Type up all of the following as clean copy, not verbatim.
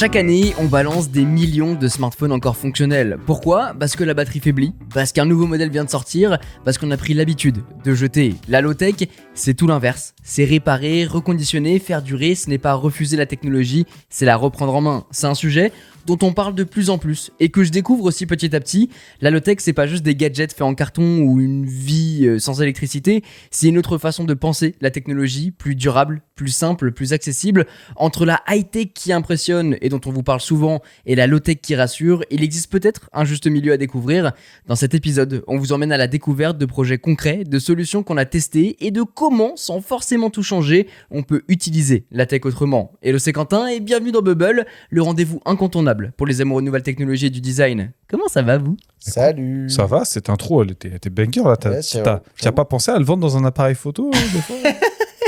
Chaque année, on balance des millions de smartphones encore fonctionnels. Pourquoi ? Parce que la batterie faiblit, parce qu'un nouveau modèle vient de sortir, parce qu'on a pris l'habitude de jeter. La low-tech, c'est tout l'inverse. C'est réparer, reconditionner, faire durer, ce n'est pas refuser la technologie, c'est la reprendre en main. C'est un sujet dont on parle de plus en plus et que je découvre aussi petit à petit. La low-tech, c'est pas juste des gadgets faits en carton ou une vie sans électricité, c'est une autre façon de penser la technologie, plus durable, plus simple, plus accessible. Entre la high-tech qui impressionne et dont on vous parle souvent et la low-tech qui rassure, il existe peut-être un juste milieu à découvrir. Dans cet épisode, on vous emmène à la découverte de projets concrets, de solutions qu'on a testées et de comment, sans forcément tout changer, on peut utiliser la tech autrement. Hello, c'est Quentin et bienvenue dans Bubble, le rendez-vous incontournable pour les amoureux de nouvelles technologies et du design. Comment ça va, vous ? Salut. Ça va, cette intro, elle était banger là. T'as pas pensé à le vendre dans un appareil photo des fois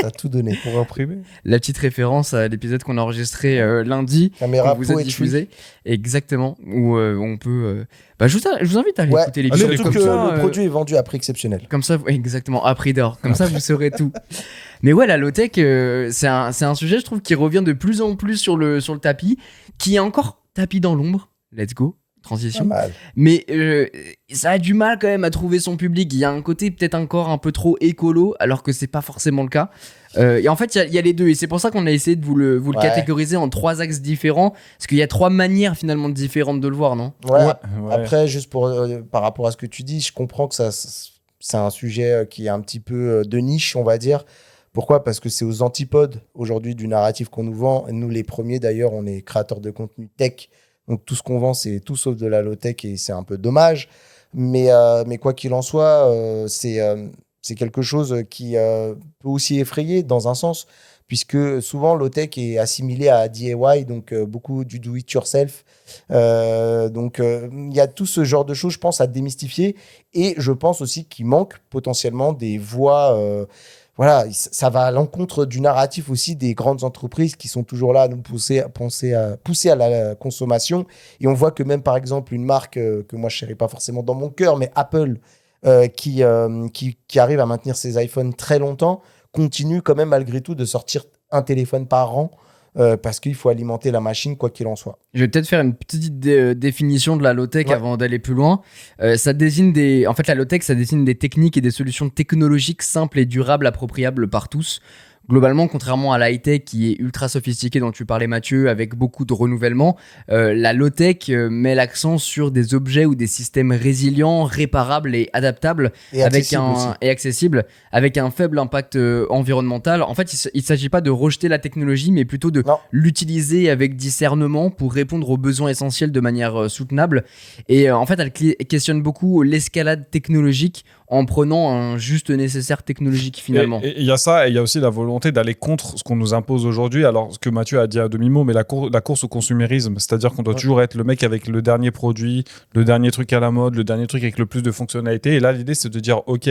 T'as tout donné pour imprimer. La petite référence à l'épisode qu'on a enregistré lundi, Caméra qu'on vous a diffusé. Exactement, où on peut... je vous invite à aller écouter l'épisode. Surtout que le produit est vendu à prix exceptionnel. Comme ça, exactement, à prix d'or. Comme ça, vous saurez tout. Mais ouais, la low-tech, c'est un sujet, je trouve, qui revient de plus en plus sur le tapis, qui est encore tapis dans l'ombre. Let's go. Transition. Mais ça a du mal quand même à trouver son public. Il y a un côté peut-être encore un peu trop écolo, alors que c'est pas forcément le cas. Et en fait, il y a les deux. Et c'est pour ça qu'on a essayé de vous le catégoriser en 3 axes différents. Parce qu'il y a 3 manières finalement différentes de le voir, non ? Ouais. Après, juste par rapport à ce que tu dis, je comprends que c'est un sujet qui est un petit peu de niche, on va dire. Pourquoi ? Parce que c'est aux antipodes aujourd'hui du narratif qu'on nous vend. Et nous, les premiers d'ailleurs, on est créateurs de contenu tech. Donc tout ce qu'on vend, c'est tout sauf de la low-tech et c'est un peu dommage. Mais quoi qu'il en soit, c'est quelque chose qui peut aussi effrayer dans un sens, puisque souvent low-tech est assimilé à DIY, donc beaucoup du do-it-yourself. Donc il y a tout ce genre de choses, je pense, à démystifier. Et je pense aussi qu'il manque potentiellement des voies... Voilà, ça va à l'encontre du narratif aussi des grandes entreprises qui sont toujours là à nous pousser à la consommation. Et on voit que même, par exemple, une marque que moi, je ne chéris pas forcément dans mon cœur, mais Apple, qui arrive à maintenir ses iPhones très longtemps, continue quand même malgré tout de sortir un téléphone par an. Parce qu'il faut alimenter la machine quoi qu'il en soit. Je vais peut-être faire une petite définition de la low-tech avant d'aller plus loin. Ça désigne la low-tech, ça désigne des techniques et des solutions technologiques simples et durables, appropriables par tous. Globalement, contrairement à la high-tech qui est ultra sophistiquée dont tu parlais Mathieu, avec beaucoup de renouvellement, la low-tech met l'accent sur des objets ou des systèmes résilients, réparables et adaptables et accessibles, avec un faible impact environnemental. En fait, il ne s'agit pas de rejeter la technologie, mais plutôt de l'utiliser avec discernement pour répondre aux besoins essentiels de manière soutenable. Et en fait, elle questionne beaucoup l'escalade technologique en prenant un juste nécessaire technologique finalement. Et il y a ça, et il y a aussi la volonté d'aller contre ce qu'on nous impose aujourd'hui. Alors, ce que Mathieu a dit à demi-mot, mais la course au consumérisme, c'est-à-dire qu'on doit toujours être le mec avec le dernier produit, le dernier truc à la mode, le dernier truc avec le plus de fonctionnalités. Et là, l'idée, c'est de dire, OK,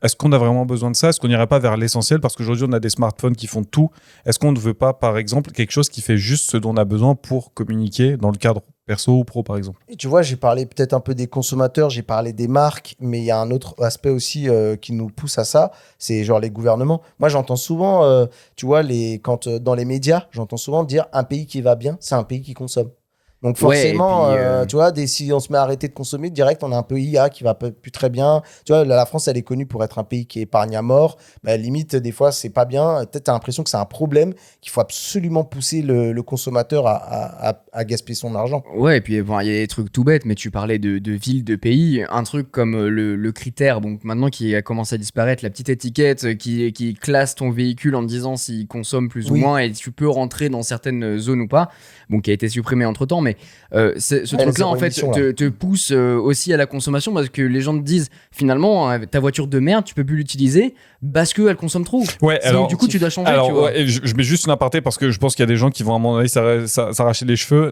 est-ce qu'on a vraiment besoin de ça ? Est-ce qu'on n'irait pas vers l'essentiel ? Parce qu'aujourd'hui, on a des smartphones qui font tout. Est-ce qu'on ne veut pas, par exemple, quelque chose qui fait juste ce dont on a besoin pour communiquer dans le cadre perso ou pro, par exemple ? Et tu vois, j'ai parlé peut-être un peu des consommateurs, j'ai parlé des marques, mais il y a un autre aspect aussi qui nous pousse à ça, c'est genre les gouvernements. Moi, j'entends souvent, tu vois, dans les médias, j'entends souvent dire un pays qui va bien, c'est un pays qui consomme. Donc forcément, tu vois, si on se met à arrêter de consommer, direct, on a un pays qui va plus très bien. Tu vois, la France, elle est connue pour être un pays qui épargne à mort. Limite, des fois, c'est pas bien. Peut-être tu as l'impression que c'est un problème, qu'il faut absolument pousser le consommateur à gaspiller son argent. Ouais, et puis il y a des trucs tout bêtes, mais tu parlais de villes, de pays. Un truc comme le critère, donc maintenant qui a commencé à disparaître, la petite étiquette qui classe ton véhicule en te disant s'il consomme plus ou moins et tu peux rentrer dans certaines zones ou pas, qui a été supprimé entre-temps, mais ce truc-là, en fait, te pousse aussi à la consommation parce que les gens te disent, finalement, ta voiture de merde, tu peux plus l'utiliser parce qu'elle consomme trop. Ouais, alors, du coup, tu dois changer, tu vois. Ouais, je mets juste une aparté parce que je pense qu'il y a des gens qui vont, à mon avis, s'arracher les cheveux.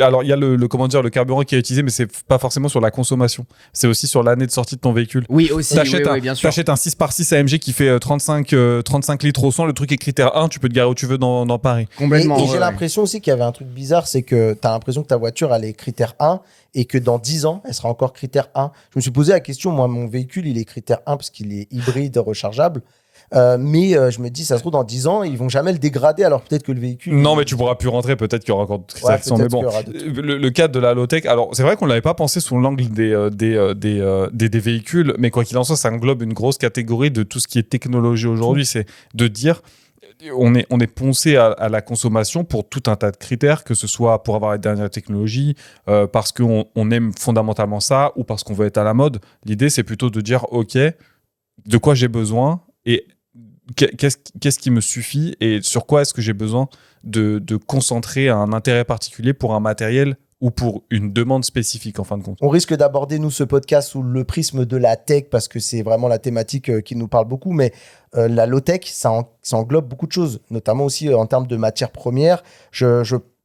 Alors, il y a le carburant qui est utilisé, mais c'est pas forcément sur la consommation. C'est aussi sur l'année de sortie de ton véhicule. Oui, aussi, bien sûr. T'achètes un 6x6 AMG qui fait 35 litres au 100, le truc est critère 1, tu peux te garer où tu veux dans Paris. Complètement. Et j'ai l'impression aussi qu'il y avait un truc bizarre, c'est que tu as l'impression que ta voiture, elle est critère 1 et que dans 10 ans, elle sera encore critère 1. Je me suis posé la question, moi, mon véhicule, il est critère 1 parce qu'il est hybride, rechargeable. Mais je me dis, ça se trouve, dans 10 ans, ils vont jamais le dégrader, alors peut-être que le véhicule... Non, mais tu pourras plus rentrer, peut-être qu'il y aura encore de critères qui sont... Mais bon, le cadre de la low-tech, alors c'est vrai qu'on l'avait pas pensé sous l'angle des véhicules, mais quoi qu'il en soit, ça englobe une grosse catégorie de tout ce qui est technologie aujourd'hui. C'est de dire... On est poncé à la consommation pour tout un tas de critères, que ce soit pour avoir les dernières technologies, parce qu'on aime fondamentalement ça, ou parce qu'on veut être à la mode. L'idée, c'est plutôt de dire, OK, de quoi j'ai besoin et qu'est-ce qui me suffit et sur quoi est-ce que j'ai besoin de concentrer un intérêt particulier pour un matériel ou pour une demande spécifique en fin de compte. On risque d'aborder, nous, ce podcast sous le prisme de la tech parce que c'est vraiment la thématique qui nous parle beaucoup, mais la low-tech, ça englobe beaucoup de choses, notamment aussi en termes de matières premières.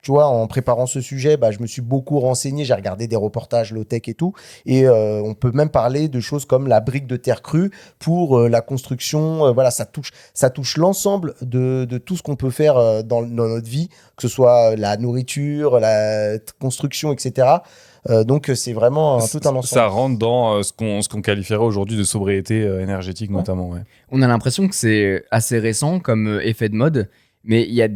Tu vois, en préparant ce sujet, je me suis beaucoup renseigné, j'ai regardé des reportages low-tech et tout, et on peut même parler de choses comme la brique de terre crue pour la construction. Voilà, ça touche l'ensemble de tout ce qu'on peut faire dans notre vie, que ce soit la nourriture, la construction, etc. Donc, c'est vraiment tout un ensemble. Ça rentre dans ce qu'on qualifierait aujourd'hui de sobriété énergétique, notamment. Ouais. On a l'impression que c'est assez récent comme effet de mode. Mais il y a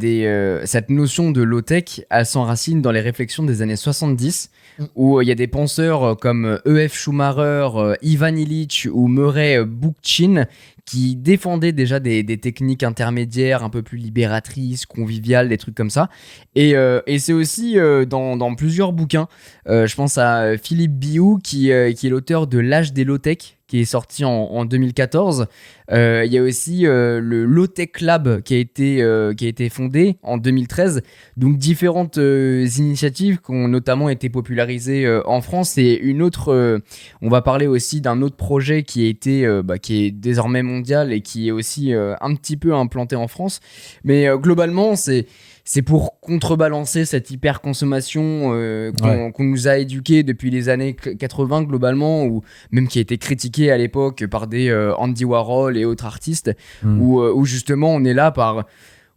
cette notion de low-tech, elle s'enracine dans les réflexions des années 70, où il y a des penseurs comme E.F. Schumacher, Ivan Illich ou Murray Bookchin qui défendaient déjà des techniques intermédiaires un peu plus libératrices, conviviales, des trucs comme ça. Et c'est aussi dans plusieurs bouquins. Je pense à Philippe Biou qui est l'auteur de L'âge des low-tech, qui est sorti en 2014. Il y a aussi le Low-Tech Lab qui a été fondé en 2013. Donc différentes initiatives qui ont notamment été popularisées en France. Et une autre, on va parler aussi d'un autre projet qui est désormais mondial et qui est aussi un petit peu implanté en France. Mais globalement, c'est pour contrebalancer cette hyper-consommation qu'on nous a éduqués depuis les années 80 globalement, ou même qui a été critiquée à l'époque par des Andy Warhol et autres artistes, où justement on est là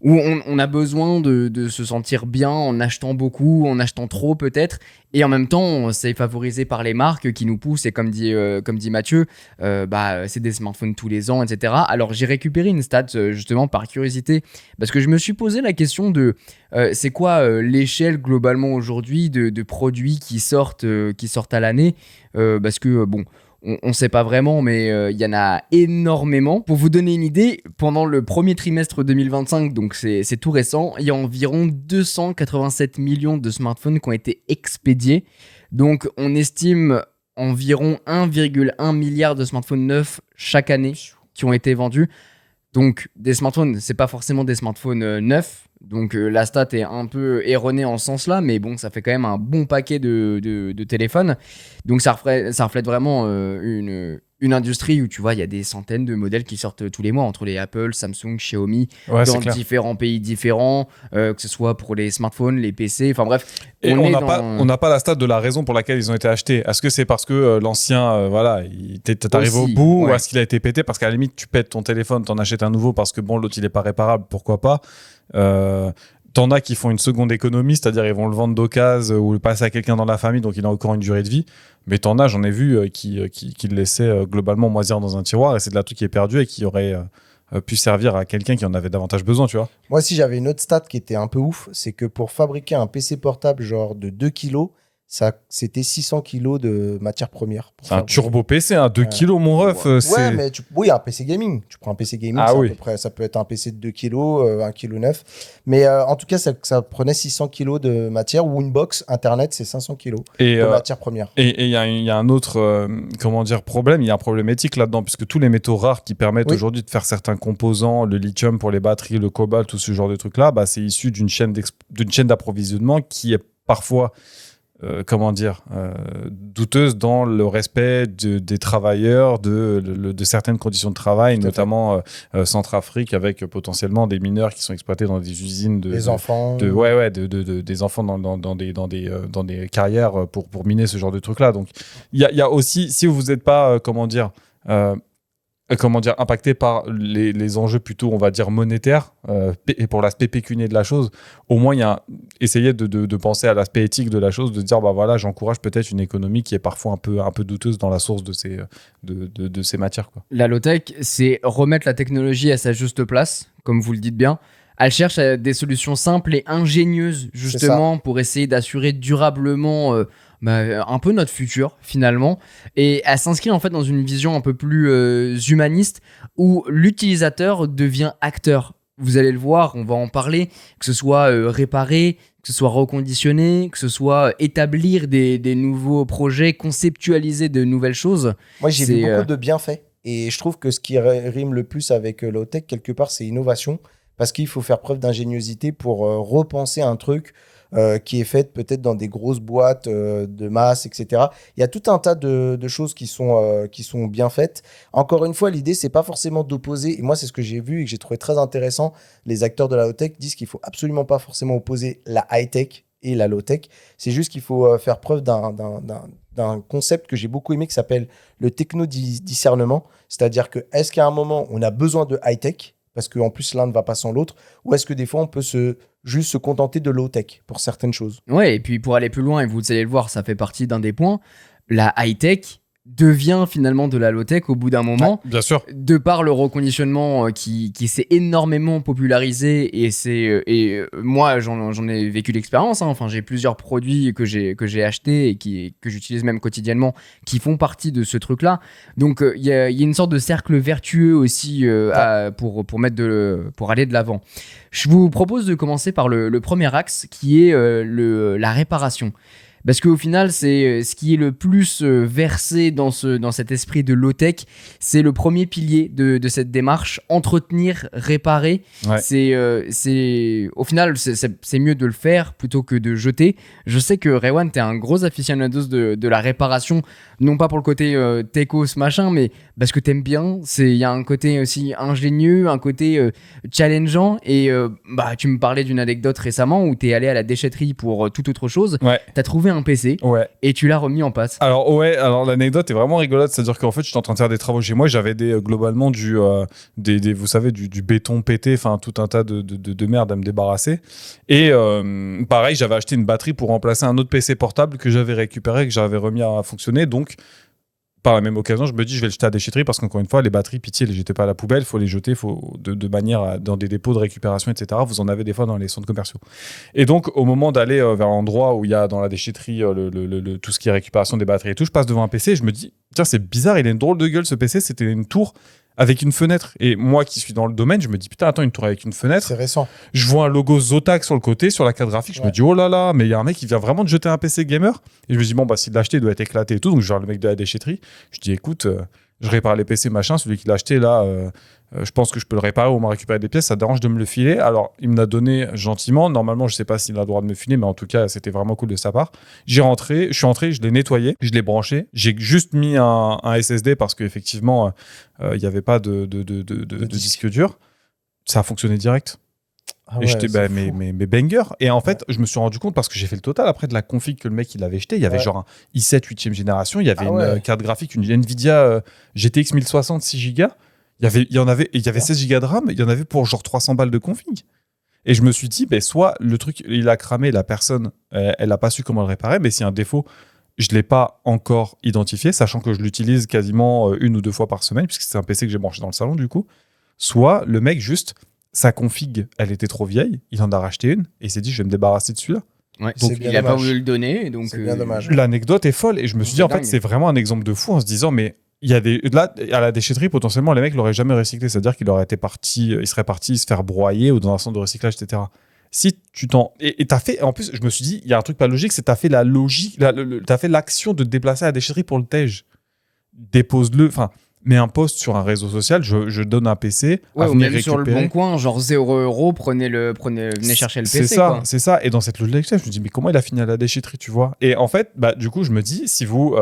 où on a besoin de se sentir bien en achetant beaucoup, en achetant trop peut-être, et en même temps c'est favorisé par les marques qui nous poussent, et comme dit Mathieu, c'est des smartphones tous les ans, etc. Alors j'ai récupéré une stat justement par curiosité, parce que je me suis posé la question de c'est quoi l'échelle globalement aujourd'hui de produits qui sortent à l'année, parce que bon, on ne sait pas vraiment, mais il y en a énormément. Pour vous donner une idée, pendant le premier trimestre 2025, donc c'est tout récent, il y a environ 287 millions de smartphones qui ont été expédiés. Donc on estime environ 1,1 milliard de smartphones neufs chaque année qui ont été vendus. Donc des smartphones, c'est pas forcément des smartphones neufs. Donc la stat est un peu erronée en ce sens-là, mais bon, ça fait quand même un bon paquet de téléphones. Donc ça reflète vraiment une industrie où tu vois, il y a des centaines de modèles qui sortent tous les mois entre les Apple, Samsung, Xiaomi, dans différents pays différents, que ce soit pour les smartphones, les PC, enfin bref. Et on n'a pas la stat de la raison pour laquelle ils ont été achetés. Est-ce que c'est parce que l'ancien, t'arrives au bout, ou est-ce qu'il a été pété? Parce qu'à la limite, tu pètes ton téléphone, t'en achètes un nouveau parce que bon, l'autre il est pas réparable, pourquoi pas. T'en as qui font une seconde économie, c'est-à-dire ils vont le vendre d'occasion ou le passer à quelqu'un dans la famille, donc il a encore une durée de vie. Mais t'en as, j'en ai vu qui le laissaient globalement moisir dans un tiroir, et c'est de la truc qui est perdu et qui aurait pu servir à quelqu'un qui en avait davantage besoin, tu vois. Moi, si j'avais une autre stat qui était un peu ouf, c'est que pour fabriquer un PC portable genre de 2 kilos, c'était 600 kilos de matières premières. C'est un turbo PC, 2 kilos, mon ref. Ouais, mais un PC gaming. Tu prends un PC gaming, à peu près, ça peut être un PC de 2 kilos, 1,9 kg. Mais en tout cas, ça prenait 600 kilos de matière, ou une box Internet, c'est 500 kilos de matières premières. Et il y a un autre problème, il y a un problème éthique là-dedans, puisque tous les métaux rares qui permettent aujourd'hui de faire certains composants, le lithium pour les batteries, le cobalt, tout ce genre de trucs-là, c'est issu d'une chaîne d'approvisionnement qui est parfois... douteuse dans le respect des travailleurs, de certaines conditions de travail, notamment Centrafrique, avec potentiellement des mineurs qui sont exploités dans des usines des enfants, des enfants dans des carrières pour miner ce genre de trucs là. Donc il y a aussi, si vous n'êtes pas impacté par les enjeux plutôt, on va dire, monétaires, et pour l'aspect pécunier de la chose, au moins, il y a essayer de penser à l'aspect éthique de la chose, de dire, bah voilà, j'encourage peut-être une économie qui est parfois un peu douteuse dans la source de ces matières, quoi. La low-tech, c'est remettre la technologie à sa juste place, comme vous le dites bien. Elle cherche des solutions simples et ingénieuses, justement, pour essayer d'assurer durablement un peu notre futur, finalement. Et elle s'inscrit, en fait, dans une vision un peu plus humaniste, où l'utilisateur devient acteur. Vous allez le voir, on va en parler, que ce soit réparer, que ce soit reconditionner, que ce soit établir des nouveaux projets, conceptualiser de nouvelles choses. Moi, j'ai vu beaucoup de bienfaits. Et je trouve que ce qui rime le plus avec low-tech, quelque part, c'est innovation. Parce qu'il faut faire preuve d'ingéniosité pour repenser un truc qui est fait peut-être dans des grosses boîtes de masse, etc. Il y a tout un tas de choses qui sont bien faites. Encore une fois, l'idée, c'est pas forcément d'opposer. Et moi, c'est ce que j'ai vu et que j'ai trouvé très intéressant. Les acteurs de la low-tech disent qu'il faut absolument pas forcément opposer la high-tech et la low-tech. C'est juste qu'il faut faire preuve d'un concept que j'ai beaucoup aimé qui s'appelle le techno-discernement. C'est-à-dire que est-ce qu'à un moment, on a besoin de high-tech parce qu'en plus, l'un ne va pas sans l'autre, ou est-ce que des fois, on peut juste se contenter de low-tech pour certaines choses? Ouais, et puis pour aller plus loin, et vous allez le voir, ça fait partie d'un des points, la high-tech devient finalement de la low-tech au bout d'un moment. Ouais, bien sûr. De par le reconditionnement qui s'est énormément popularisé, et moi, j'en ai vécu l'expérience. Enfin, j'ai plusieurs produits que j'ai achetés et que j'utilise même quotidiennement qui font partie de ce truc-là. Donc, il y a une sorte de cercle vertueux aussi pour aller de l'avant. Je vous propose de commencer par le premier axe qui est la réparation. Parce qu'au final, c'est ce qui est le plus versé dans cet esprit de low-tech. C'est le premier pilier de cette démarche, entretenir, réparer. Ouais. Au final, c'est mieux de le faire plutôt que de jeter. Je sais que Rewan, t'es un gros aficionados de la réparation, non pas pour le côté techos machin, mais parce que t'aimes bien. Il y a un côté aussi ingénieux, un côté challengeant. Et tu me parlais d'une anecdote récemment où t'es allé à la déchetterie pour toute autre chose. Ouais. T'as trouvé un PC et tu l'as remis en pâte. Alors l'anecdote est vraiment rigolote, c'est-à-dire qu'en fait j'étais en train de faire des travaux chez moi, j'avais globalement vous savez du béton pété, enfin tout un tas de merde à me débarrasser, et pareil, j'avais acheté une batterie pour remplacer un autre PC portable que j'avais récupéré, que j'avais remis à fonctionner. Donc par la même occasion, je me dis, je vais le jeter à la déchetterie parce qu'encore une fois, les batteries, pitié, les jetez pas à la poubelle, il faut les jeter de manière dans des dépôts de récupération, etc. Vous en avez des fois dans les centres commerciaux. Et donc, au moment d'aller vers l'endroit où il y a dans la déchetterie tout ce qui est récupération des batteries et tout, je passe devant un PC et je me dis, tiens, c'est bizarre, il a une drôle de gueule ce PC, c'était une tour avec une fenêtre. Et moi qui suis dans le domaine, je me dis, putain, attends, une tour avec une fenêtre. C'est récent. Je vois un logo Zotac sur le côté, sur la carte graphique. Je me dis, oh là là, mais il y a un mec qui vient vraiment de jeter un PC gamer. Et je me dis, bon, s'il l'a acheté, il doit être éclaté et tout. Donc je vois le mec de la déchetterie. Je dis, écoute, je répare les PC, machin. Celui qui l'a acheté, là, je pense que je peux le réparer ou m'en récupérer des pièces. Ça te dérange de me le filer? Alors, il me l'a donné gentiment. Normalement, je sais pas s'il a le droit de me filer, mais en tout cas, c'était vraiment cool de sa part. Je suis rentré, je l'ai nettoyé, je l'ai branché. J'ai juste mis un SSD parce qu'effectivement, il n'y avait pas de disque dur. Ça a fonctionné direct. Ah et j'étais mais banger. Et en fait, je me suis rendu compte parce que j'ai fait le total après de la config que le mec il avait jeté. Il y avait genre un i7 8e génération, il y avait une carte graphique, une Nvidia GTX 1060 6 Go. Il y avait 16 Go de RAM, il y en avait pour genre 300 balles de config. Et je me suis dit, soit le truc il a cramé, la personne elle n'a pas su comment le réparer, mais s'il y a un défaut, je ne l'ai pas encore identifié, sachant que je l'utilise quasiment 1 ou 2 fois par semaine, puisque c'est un PC que j'ai branché dans le salon du coup. Soit le mec juste, sa config, elle était trop vieille, il en a racheté une, et il s'est dit, je vais me débarrasser de celui-là. Ouais, donc il n'a pas voulu le donner. Donc c'est bien dommage. L'anecdote est folle, et je me suis dit, en fait, c'est vraiment un exemple de fou en se disant, mais il y a là, à la déchetterie, potentiellement, les mecs l'auraient jamais recyclé, c'est-à-dire qu'il aurait été il serait parti se faire broyer ou dans un centre de recyclage, etc. Si tu t'en. Et t'as fait. En plus, je me suis dit, il y a un truc pas logique, c'est que t'as fait la logique, t'as fait l'action de te déplacer à la déchetterie pour le tège. Dépose-le. Enfin, mets un post sur un réseau social, je donne un PC. Ouais, ou même récupérer. Sur le bon coin, genre 0€, venez chercher le PC. C'est ça. Et dans cette logique, je me dis, mais comment il a fini à la déchetterie, tu vois? Et en fait, du coup, je me dis, si vous.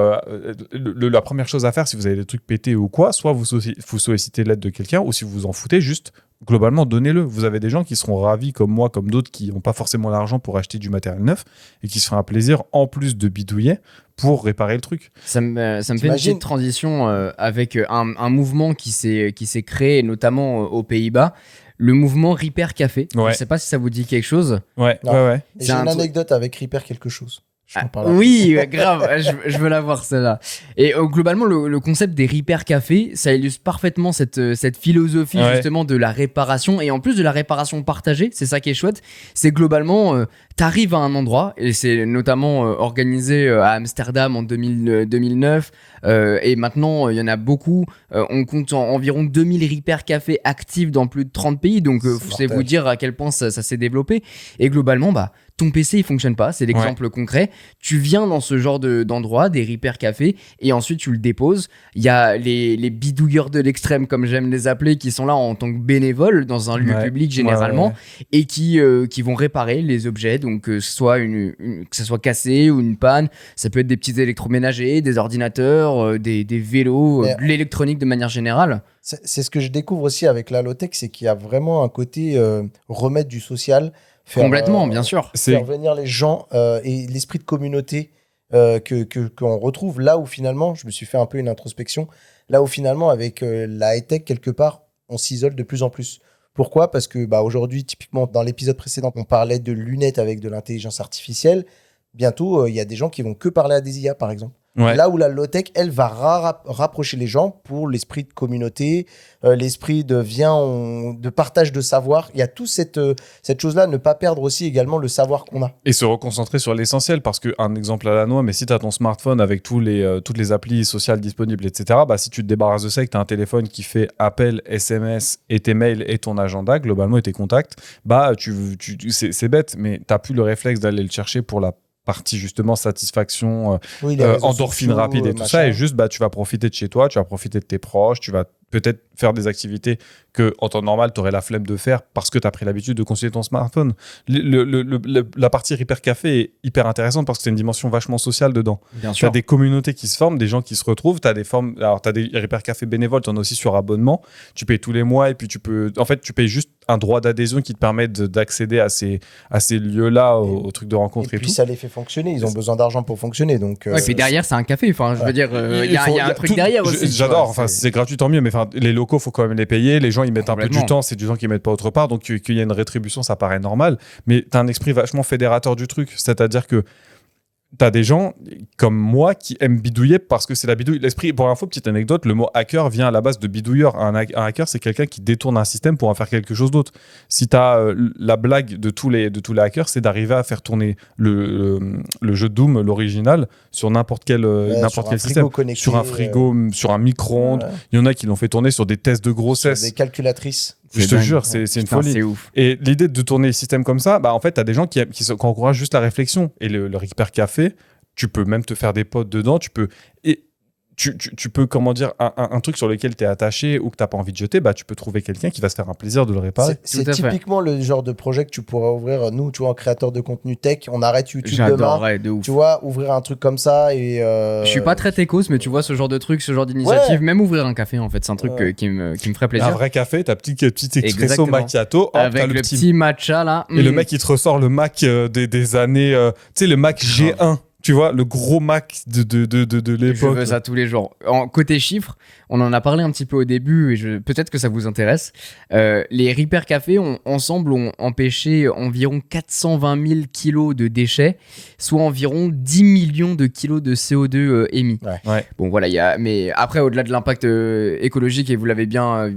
La première chose à faire, si vous avez des trucs pétés ou quoi, soit vous sollicitez l'aide de quelqu'un, ou si vous vous en foutez, juste. Globalement, donnez-le. Vous avez des gens qui seront ravis, comme moi, comme d'autres, qui n'ont pas forcément l'argent pour acheter du matériel neuf et qui se feront un plaisir, en plus de bidouiller, pour réparer le truc. Ça me fait une T'imagines petite transition avec un mouvement qui s'est créé notamment aux Pays-Bas, le mouvement Repair Café. Ouais. Je sais pas si ça vous dit quelque chose. Ouais, Non. ouais. Et C'est j'ai un une truc- anecdote avec Repair quelque chose. Je t'en Ah, parle après. oui, grave, je veux la voir celle-là. Et globalement, le concept des Repair Café, ça illustre parfaitement cette philosophie Ouais. justement de la réparation, et en plus de la réparation partagée, c'est ça qui est chouette, c'est globalement, t'arrives à un endroit, et c'est notamment organisé à Amsterdam en 2009, et maintenant il y en a beaucoup, on compte environ 2000 Repair Café actifs dans plus de 30 pays, donc C'est c'est mortel. vous dire à quel point ça s'est développé, et globalement, bah, ton PC il fonctionne pas, c'est l'exemple concret. Tu viens dans ce genre d'endroit, des Repair Café, et ensuite tu le déposes. Il y a les bidouilleurs de l'extrême, comme j'aime les appeler, qui sont là en tant que bénévoles dans un lieu Ouais. public généralement, Ouais. et qui vont réparer les objets, donc que ce soit que ça soit cassé ou une panne. Ça peut être des petits électroménagers, des ordinateurs, des vélos, Mais- de l'électronique de manière générale. C'est ce que je découvre aussi avec la low-tech, c'est qu'il y a vraiment un côté remettre du social. Complètement, bien sûr. Faire venir les gens et l'esprit de communauté qu'on retrouve là où finalement, je me suis fait un peu une introspection, là où finalement avec la high-tech quelque part, on s'isole de plus en plus. Pourquoi ? Parce que bah, aujourd'hui, typiquement dans l'épisode précédent, on parlait de lunettes avec de l'intelligence artificielle. Bientôt, il y a des gens qui vont que parler à des IA par exemple. Ouais. Là où la low-tech, elle va rapprocher les gens pour l'esprit de communauté, l'esprit de de partage de savoir. Il y a toute cette chose-là, ne pas perdre aussi également le savoir qu'on a. Et se reconcentrer sur l'essentiel, parce qu'un exemple à la noix, mais si tu as ton smartphone avec toutes les applis sociales disponibles, etc., bah, si tu te débarrasses de ça et que tu as un téléphone qui fait appel, SMS et tes mails et ton agenda, globalement, et tes contacts, bah, c'est bête, mais tu n'as plus le réflexe d'aller le chercher pour la partie justement satisfaction, Oui, les réseaux endorphine sociaux, rapide et tout machin. ça, et juste bah, tu vas profiter de chez toi, tu vas profiter de tes proches, tu vas peut-être faire des activités que en temps normal tu aurais la flemme de faire parce que tu as pris l'habitude de consulter ton smartphone. La partie Repair Café est hyper intéressante parce que c'est une dimension vachement sociale dedans. Bien Tu as des communautés qui se forment, des gens qui se retrouvent, tu as des Repair Café bénévoles, tu en as aussi sur abonnement, tu payes tous les mois et puis tu payes juste un droit d'adhésion qui te permet d'accéder à ces lieux-là, aux trucs de rencontre Et et puis tout. ça les fait fonctionner. Ils ont besoin d'argent pour fonctionner. Donc, Ouais, puis derrière, c'est un café. Enfin, je veux dire, il y a un truc derrière aussi. J'adore. Enfin, c'est gratuit, tant mieux. Mais les locaux, faut quand même les payer. Les gens, ils mettent un peu du Complètement. temps. C'est du temps qu'ils mettent pas autre part. Donc, qu'il y ait une rétribution, ça paraît normal. Mais tu as un esprit vachement fédérateur du truc. C'est-à-dire que t'as des gens comme moi qui aiment bidouiller parce que c'est la bidouille. L'esprit, pour info, petite anecdote, le mot hacker vient à la base de bidouilleur. Un hacker, c'est quelqu'un qui détourne un système pour en faire quelque chose d'autre. Si t'as la blague de tous les hackers, c'est d'arriver à faire tourner le jeu Doom, l'original, sur n'importe quel système. Connecté, sur un frigo, sur un micro-ondes. ouais. Il y en a qui l'ont fait tourner sur des tests de Sur grossesse. des calculatrices. Je te jure, c'est une Putain, folie. c'est ouf. Et l'idée de tourner les systèmes comme ça, bah en fait, tu as des gens qui encouragent juste la réflexion. Et le Repair Café, tu peux même te faire des potes dedans. Tu peux, comment dire, un truc sur lequel tu es attaché ou que tu n'as pas envie de jeter, bah, tu peux trouver quelqu'un qui va se faire un plaisir de le réparer. C'est Tout à fait. typiquement le genre de projet que tu pourrais ouvrir. Nous, tu vois, en créateur de contenu tech, on arrête YouTube demain. J'adorerais de ouf. Tu vois, ouvrir un truc comme ça et. Je suis pas très techos, mais tu vois, ce genre de truc, ce genre d'initiative, Ouais. même ouvrir un café, en fait, c'est un truc Ouais. qui me ferait Un plaisir. vrai café, ta petit expresso Exactement. macchiato, hop, t'as Avec le petit matcha là. Et le mec, il te ressort le Mac des années. Tu sais, le Mac G1. Tu vois, le gros Mac de Je l'époque. veux ça tous les jours. Côté chiffres, on en a parlé un petit peu au début et peut-être que ça vous intéresse. Les Repair Café ensemble ont empêché environ 420 000 kilos de déchets, soit environ 10 millions de kilos de CO2 émis. Ouais. Bon voilà, mais après au-delà de l'impact écologique, et vous l'avez bien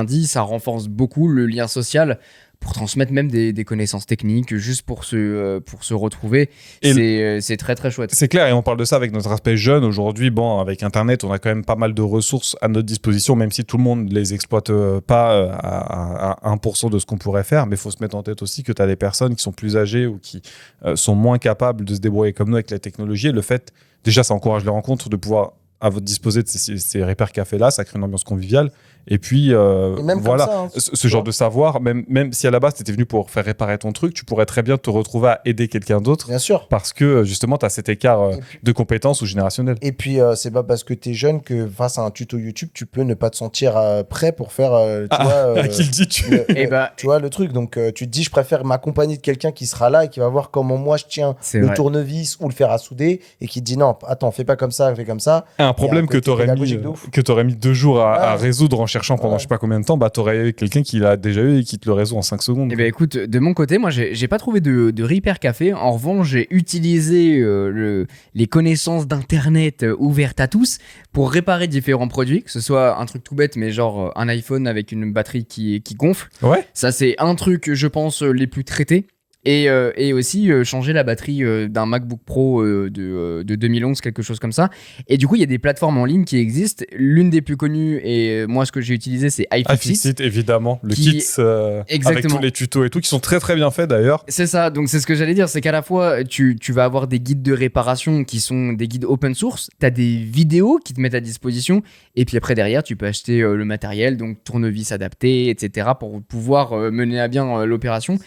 dit, ça renforce beaucoup le lien social pour transmettre même des connaissances techniques, juste pour se retrouver. Et C'est très très chouette. C'est clair, et on parle de ça avec notre aspect jeune. Aujourd'hui, bon, avec Internet, on a quand même pas mal de ressources à notre disposition, même si tout le monde ne les exploite pas à 1% de ce qu'on pourrait faire. Mais il faut se mettre en tête aussi que tu as des personnes qui sont plus âgées ou qui sont moins capables de se débrouiller comme nous avec la technologie. Et le fait, déjà, ça encourage les rencontres, de pouvoir à votre disposition de ces repères café-là, ça crée une ambiance conviviale. Et puis, Et même voilà, comme ça, ce genre de savoir, même si à la base, tu étais venu pour faire réparer ton truc, tu pourrais très bien te retrouver à aider quelqu'un d'autre bien sûr. parce que, justement, tu as cet écart Et puis- de compétences ou générationnel. Et puis, c'est pas parce que t'es jeune que face à un tuto YouTube, tu peux ne pas te sentir prêt pour faire, tu vois, Qui le dit, tu... Et bah, tu vois le truc. Donc, tu te dis, je préfère m'accompagner de quelqu'un qui sera là et qui va voir comment moi je tiens c'est le vrai. tournevis ou le fer à souder et qui te dit, non, attends, fais pas comme ça, fais comme ça. Un problème que côté tu aurais pédagogique de ouf. mis 2 jours à Ouais. résoudre en cherchant pendant Ouais. je sais pas combien de temps, bah, tu aurais quelqu'un qui l'a déjà eu et qui te le résout en 5 secondes. Eh ben écoute, de mon côté, moi j'ai pas trouvé de Repair Café. En revanche, j'ai utilisé les connaissances d'internet ouvertes à tous pour réparer différents produits, que ce soit un truc tout bête, mais genre un iPhone avec une batterie qui gonfle. Ouais. Ça, c'est un truc, je pense, les plus traités. Et aussi changer la batterie d'un MacBook Pro de 2011, quelque chose comme ça. Et du coup, il y a des plateformes en ligne qui existent. L'une des plus connues, et moi, ce que j'ai utilisé, c'est iFixit. iFixit, évidemment. Le Qui- kit avec Exactement. tous les tutos et tout, qui sont très très bien faits d'ailleurs. C'est ça, donc c'est ce que j'allais dire, c'est qu'à la fois tu vas avoir des guides de réparation qui sont des guides open source, t'as des vidéos qui te mettent à disposition, et puis après derrière tu peux acheter le matériel, donc tournevis adapté, etc. pour pouvoir mener à bien l'opération,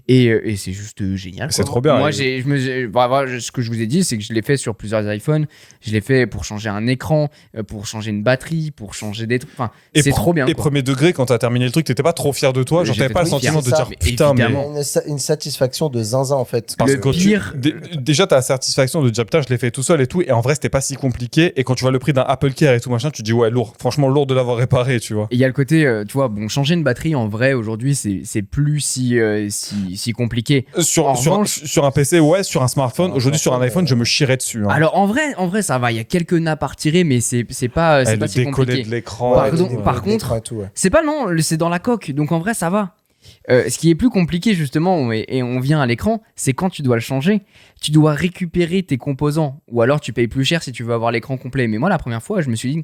et c'est juste génial. C'est quoi. trop bien. Moi, Et- ce que je vous ai dit, c'est que je l'ai fait sur plusieurs iPhones, je l'ai fait pour changer un écran, pour changer une batterie, pour changer des trucs, enfin Et c'est pre- trop bien. Et quoi. premier degré, quand t'as terminé le truc, t'étais pas trop fier de toi. Genre, J'étais t'avais pas le trop sentiment de fier, dire mais putain, mais. évidemment. Une satisfaction de zinzin en fait. Parce Le que pire- déjà, t'as la satisfaction de dire putain, je l'ai fait tout seul et tout. Et en vrai, c'était pas si compliqué. Et quand tu vois le prix d'un Apple Care et tout machin, tu te dis ouais, lourd. Franchement, lourd de l'avoir réparé, tu vois. Et il y a le côté, tu vois, bon, changer une batterie en vrai aujourd'hui, c'est plus si compliqué. En revanche- Sur un PC, ouais, sur un smartphone. Sur un Aujourd'hui, sur un smartphone, iPhone, je me chierais dessus. Hein. Alors en vrai, ça va. Il y a quelques nappes à retirer, mais c'est pas le si décoller compliqué. de l'écran. Pardon, et tout, par contre- et tout, ouais. C'est pas non, c'est dans la coque, donc en vrai ça va. Ce qui est plus compliqué justement, et on vient à l'écran, c'est quand tu dois le changer. Tu dois récupérer tes composants, ou alors tu payes plus cher si tu veux avoir l'écran complet. Mais moi la première fois, je me suis dit,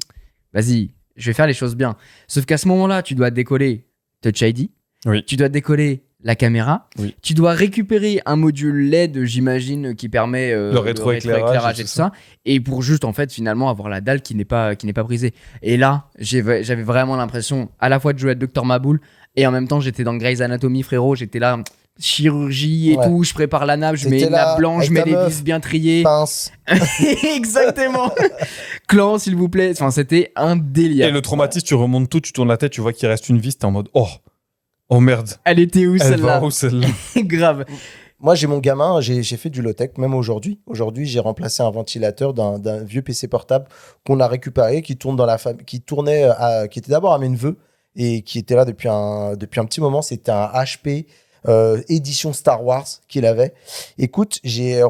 vas-y, je vais faire les choses bien. Sauf qu'à ce moment-là, tu dois décoller Touch ID, Oui. tu dois décoller la caméra, Oui. tu dois récupérer un module LED, j'imagine, qui permet Le rétroéclairage et tout ça, et pour juste en fait finalement avoir la dalle qui n'est pas brisée. Et là, j'avais vraiment l'impression à la fois de jouer à Dr Maboul et en même temps j'étais dans Grey's Anatomy, frérot, j'étais là chirurgie et Ouais. tout, je prépare la nappe, je mets T'étais une nappe là, blanche, je avec mets ta les meuf. vis bien triées. Pince. Exactement. Clan s'il vous plaît, enfin c'était un délire. Et le traumatisme, tu remontes tout, tu tournes la tête, tu vois qu'il reste une vis, t'es en mode oh merde. Elle était où Elle celle-là? va où celle-là? Grave. Moi, j'ai mon gamin, j'ai fait du low-tech, même aujourd'hui. Aujourd'hui, j'ai remplacé un ventilateur d'un vieux PC portable qu'on a récupéré, qui tourne dans la qui tournait, qui était d'abord à mes neveux et qui était là depuis un petit moment. C'était un HP édition Star Wars qu'il avait. Écoute, j'ai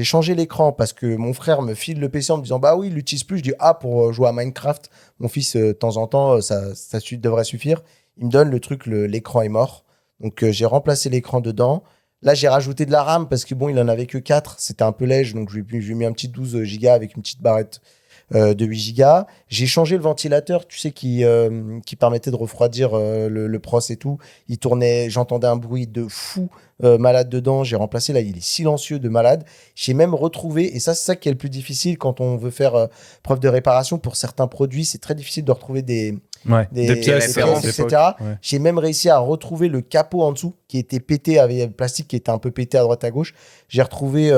changé l'écran parce que mon frère me file le PC en me disant bah oui, il l'utilise plus. Je dis ah, pour jouer à Minecraft, mon fils de temps en temps, ça devrait suffire. Il me donne le truc, l'écran est mort. Donc j'ai remplacé l'écran dedans. Là, j'ai rajouté de la RAM parce que bon, il en avait que 4. C'était un peu léger, donc je lui ai mis un petit 12 Go avec une petite barrette de 8 Go. J'ai changé le ventilateur, tu sais, qui permettait de refroidir le pros et tout. Il tournait, j'entendais un bruit de fou malade dedans. J'ai remplacé, là, il est silencieux de malade. J'ai même retrouvé, et ça, c'est ça qui est le plus difficile quand on veut faire preuve de réparation pour certains produits. C'est très difficile de retrouver des pièces, références, etc. Ouais. J'ai même réussi à retrouver le capot en dessous qui était pété, avec le plastique qui était un peu pété à droite à gauche. J'ai retrouvé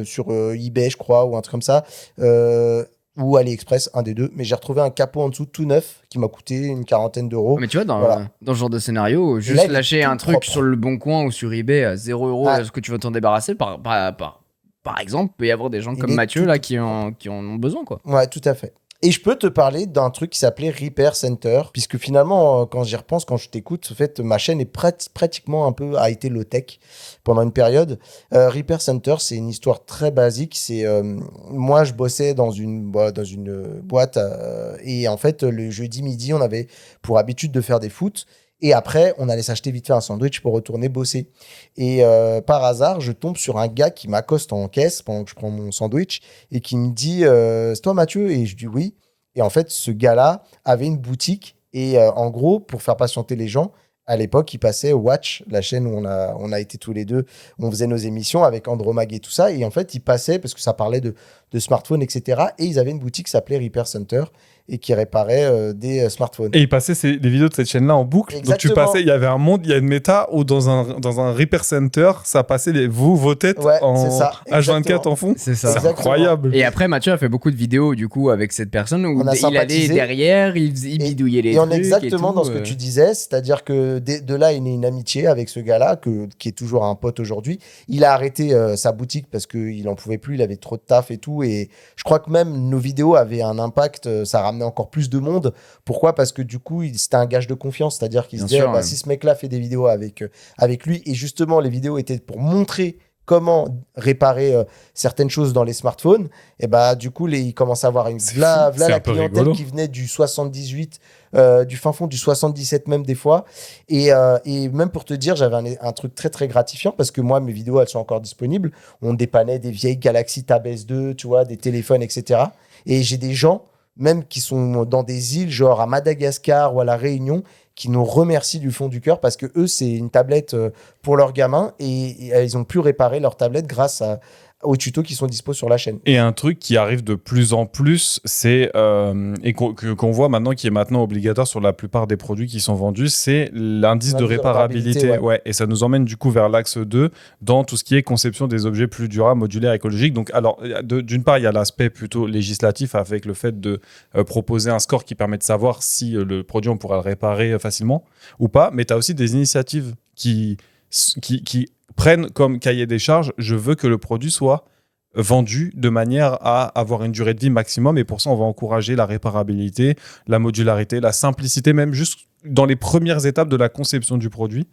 sur eBay, je crois, ou un truc comme ça, ou AliExpress, un des deux. Mais j'ai retrouvé un capot en dessous tout neuf qui m'a coûté une 40aine d'euros. Mais tu vois, Voilà. dans ce genre de scénario, là, juste il est lâcher tout un truc propre. sur le bon coin ou sur eBay à 0 euros, Ah. est-ce que tu vas t'en débarrasser par exemple, il peut y avoir des gens Il comme est Mathieu tout- là qui en ont besoin, quoi. Ouais, tout à fait. Et je peux te parler d'un truc qui s'appelait Repair Center, puisque finalement, quand j'y repense, quand je t'écoute, en fait, ma chaîne est pratiquement un peu a été low-tech pendant une période. Repair Center, c'est une histoire très basique. C'est moi, je bossais dans une boîte et en fait, le jeudi midi, on avait pour habitude de faire des foot. Et après, on allait s'acheter vite fait un sandwich pour retourner bosser. Et par hasard, je tombe sur un gars qui m'accoste en caisse pendant que je prends mon sandwich et qui me dit c'est toi Mathieu? Et je dis oui. Et en fait, ce gars-là avait une boutique et en gros, pour faire patienter les gens, À l'époque, il passait Watch, la chaîne où on a été tous les deux, on faisait nos émissions avec Andromag et tout ça. Et en fait, il passait parce que ça parlait de smartphones, etc. Et ils avaient une boutique qui s'appelait Repair Center et qui réparait des smartphones. Et il passait les vidéos de cette chaîne-là en boucle. Exactement. Donc tu passais, il y avait un monde, il y a une méta où dans un Repair Center, ça passait vos têtes c'est ça, H24 en fond. C'est ça. C'est incroyable. Et après, Mathieu a fait beaucoup de vidéos du coup avec cette personne où On a il allait sympathisé. derrière, il bidouillait les et trucs. on est exactement et tout, dans ce que tu disais, c'est-à-dire que de là est née une amitié avec ce gars-là, qui est toujours un pote aujourd'hui. Il a arrêté sa boutique parce qu'il en pouvait plus, il avait trop de taf et tout. Et je crois que même nos vidéos avaient un impact, ça ramenait encore plus de monde. Pourquoi ? Parce que du coup, c'était un gage de confiance, c'est-à-dire qu'il se disait, sûr, si ce mec-là fait des vidéos avec lui, et justement, les vidéos étaient pour montrer comment réparer certaines choses dans les smartphones, et bah du coup il commence à avoir la clientèle qui venait du 78, du fin fond du 77 même des fois, et même pour te dire, j'avais un truc très très gratifiant parce que moi mes vidéos elles sont encore disponibles, on dépannait des vieilles Galaxy Tab S2, tu vois, des téléphones, etc. Et j'ai des gens même qui sont dans des îles genre à Madagascar ou à la Réunion qui nous remercient du fond du cœur parce que eux c'est une tablette pour leurs gamins et ils ont pu réparer leur tablette grâce aux tutos qui sont dispo sur la chaîne. Et un truc qui arrive de plus en plus, c'est et qu'on voit maintenant, qui est maintenant obligatoire sur la plupart des produits qui sont vendus, c'est l'indice de réparabilité. Ouais. Et ça nous emmène du coup vers l'axe 2 dans tout ce qui est conception des objets plus durables, modulaires, écologiques. Donc, alors, d'une part, il y a l'aspect plutôt législatif avec le fait de proposer un score qui permet de savoir si le produit, on pourra le réparer facilement ou pas. Mais tu as aussi des initiatives qui prennent comme cahier des charges, je veux que le produit soit vendu de manière à avoir une durée de vie maximum, et pour ça on va encourager la réparabilité, la modularité, la simplicité, même juste dans les premières étapes de la conception du produit.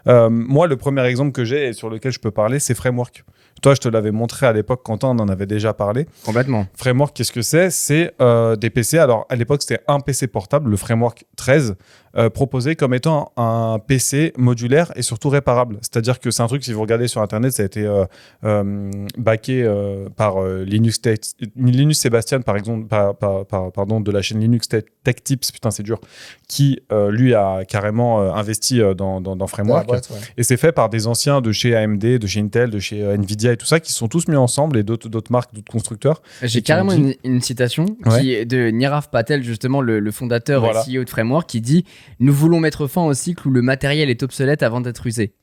Moi, le premier exemple que j'ai et sur lequel je peux parler, c'est Framework. Toi, je te l'avais montré à l'époque, Quentin, on en avait déjà parlé. Complètement. Framework, qu'est-ce que c'est ? C'est des PC. Alors, à l'époque, c'était un PC portable, le Framework 13, proposé comme étant un PC modulaire et surtout réparable. C'est-à-dire que c'est un truc, si vous regardez sur Internet, ça a été backé par Linus Sebastian, par exemple, pardon, de la chaîne Linux Tech Tips, putain, c'est dur, qui, lui, a carrément investi dans Framework. Et c'est fait par des anciens de chez AMD, de chez Intel, de chez Nvidia et tout ça, qui se sont tous mis ensemble, et d'autres marques, d'autres constructeurs. J'ai carrément une citation qui est de Nirav Patel, justement, le fondateur et CEO de Framework, qui dit « Nous voulons mettre fin au cycle où le matériel est obsolète avant d'être usé ».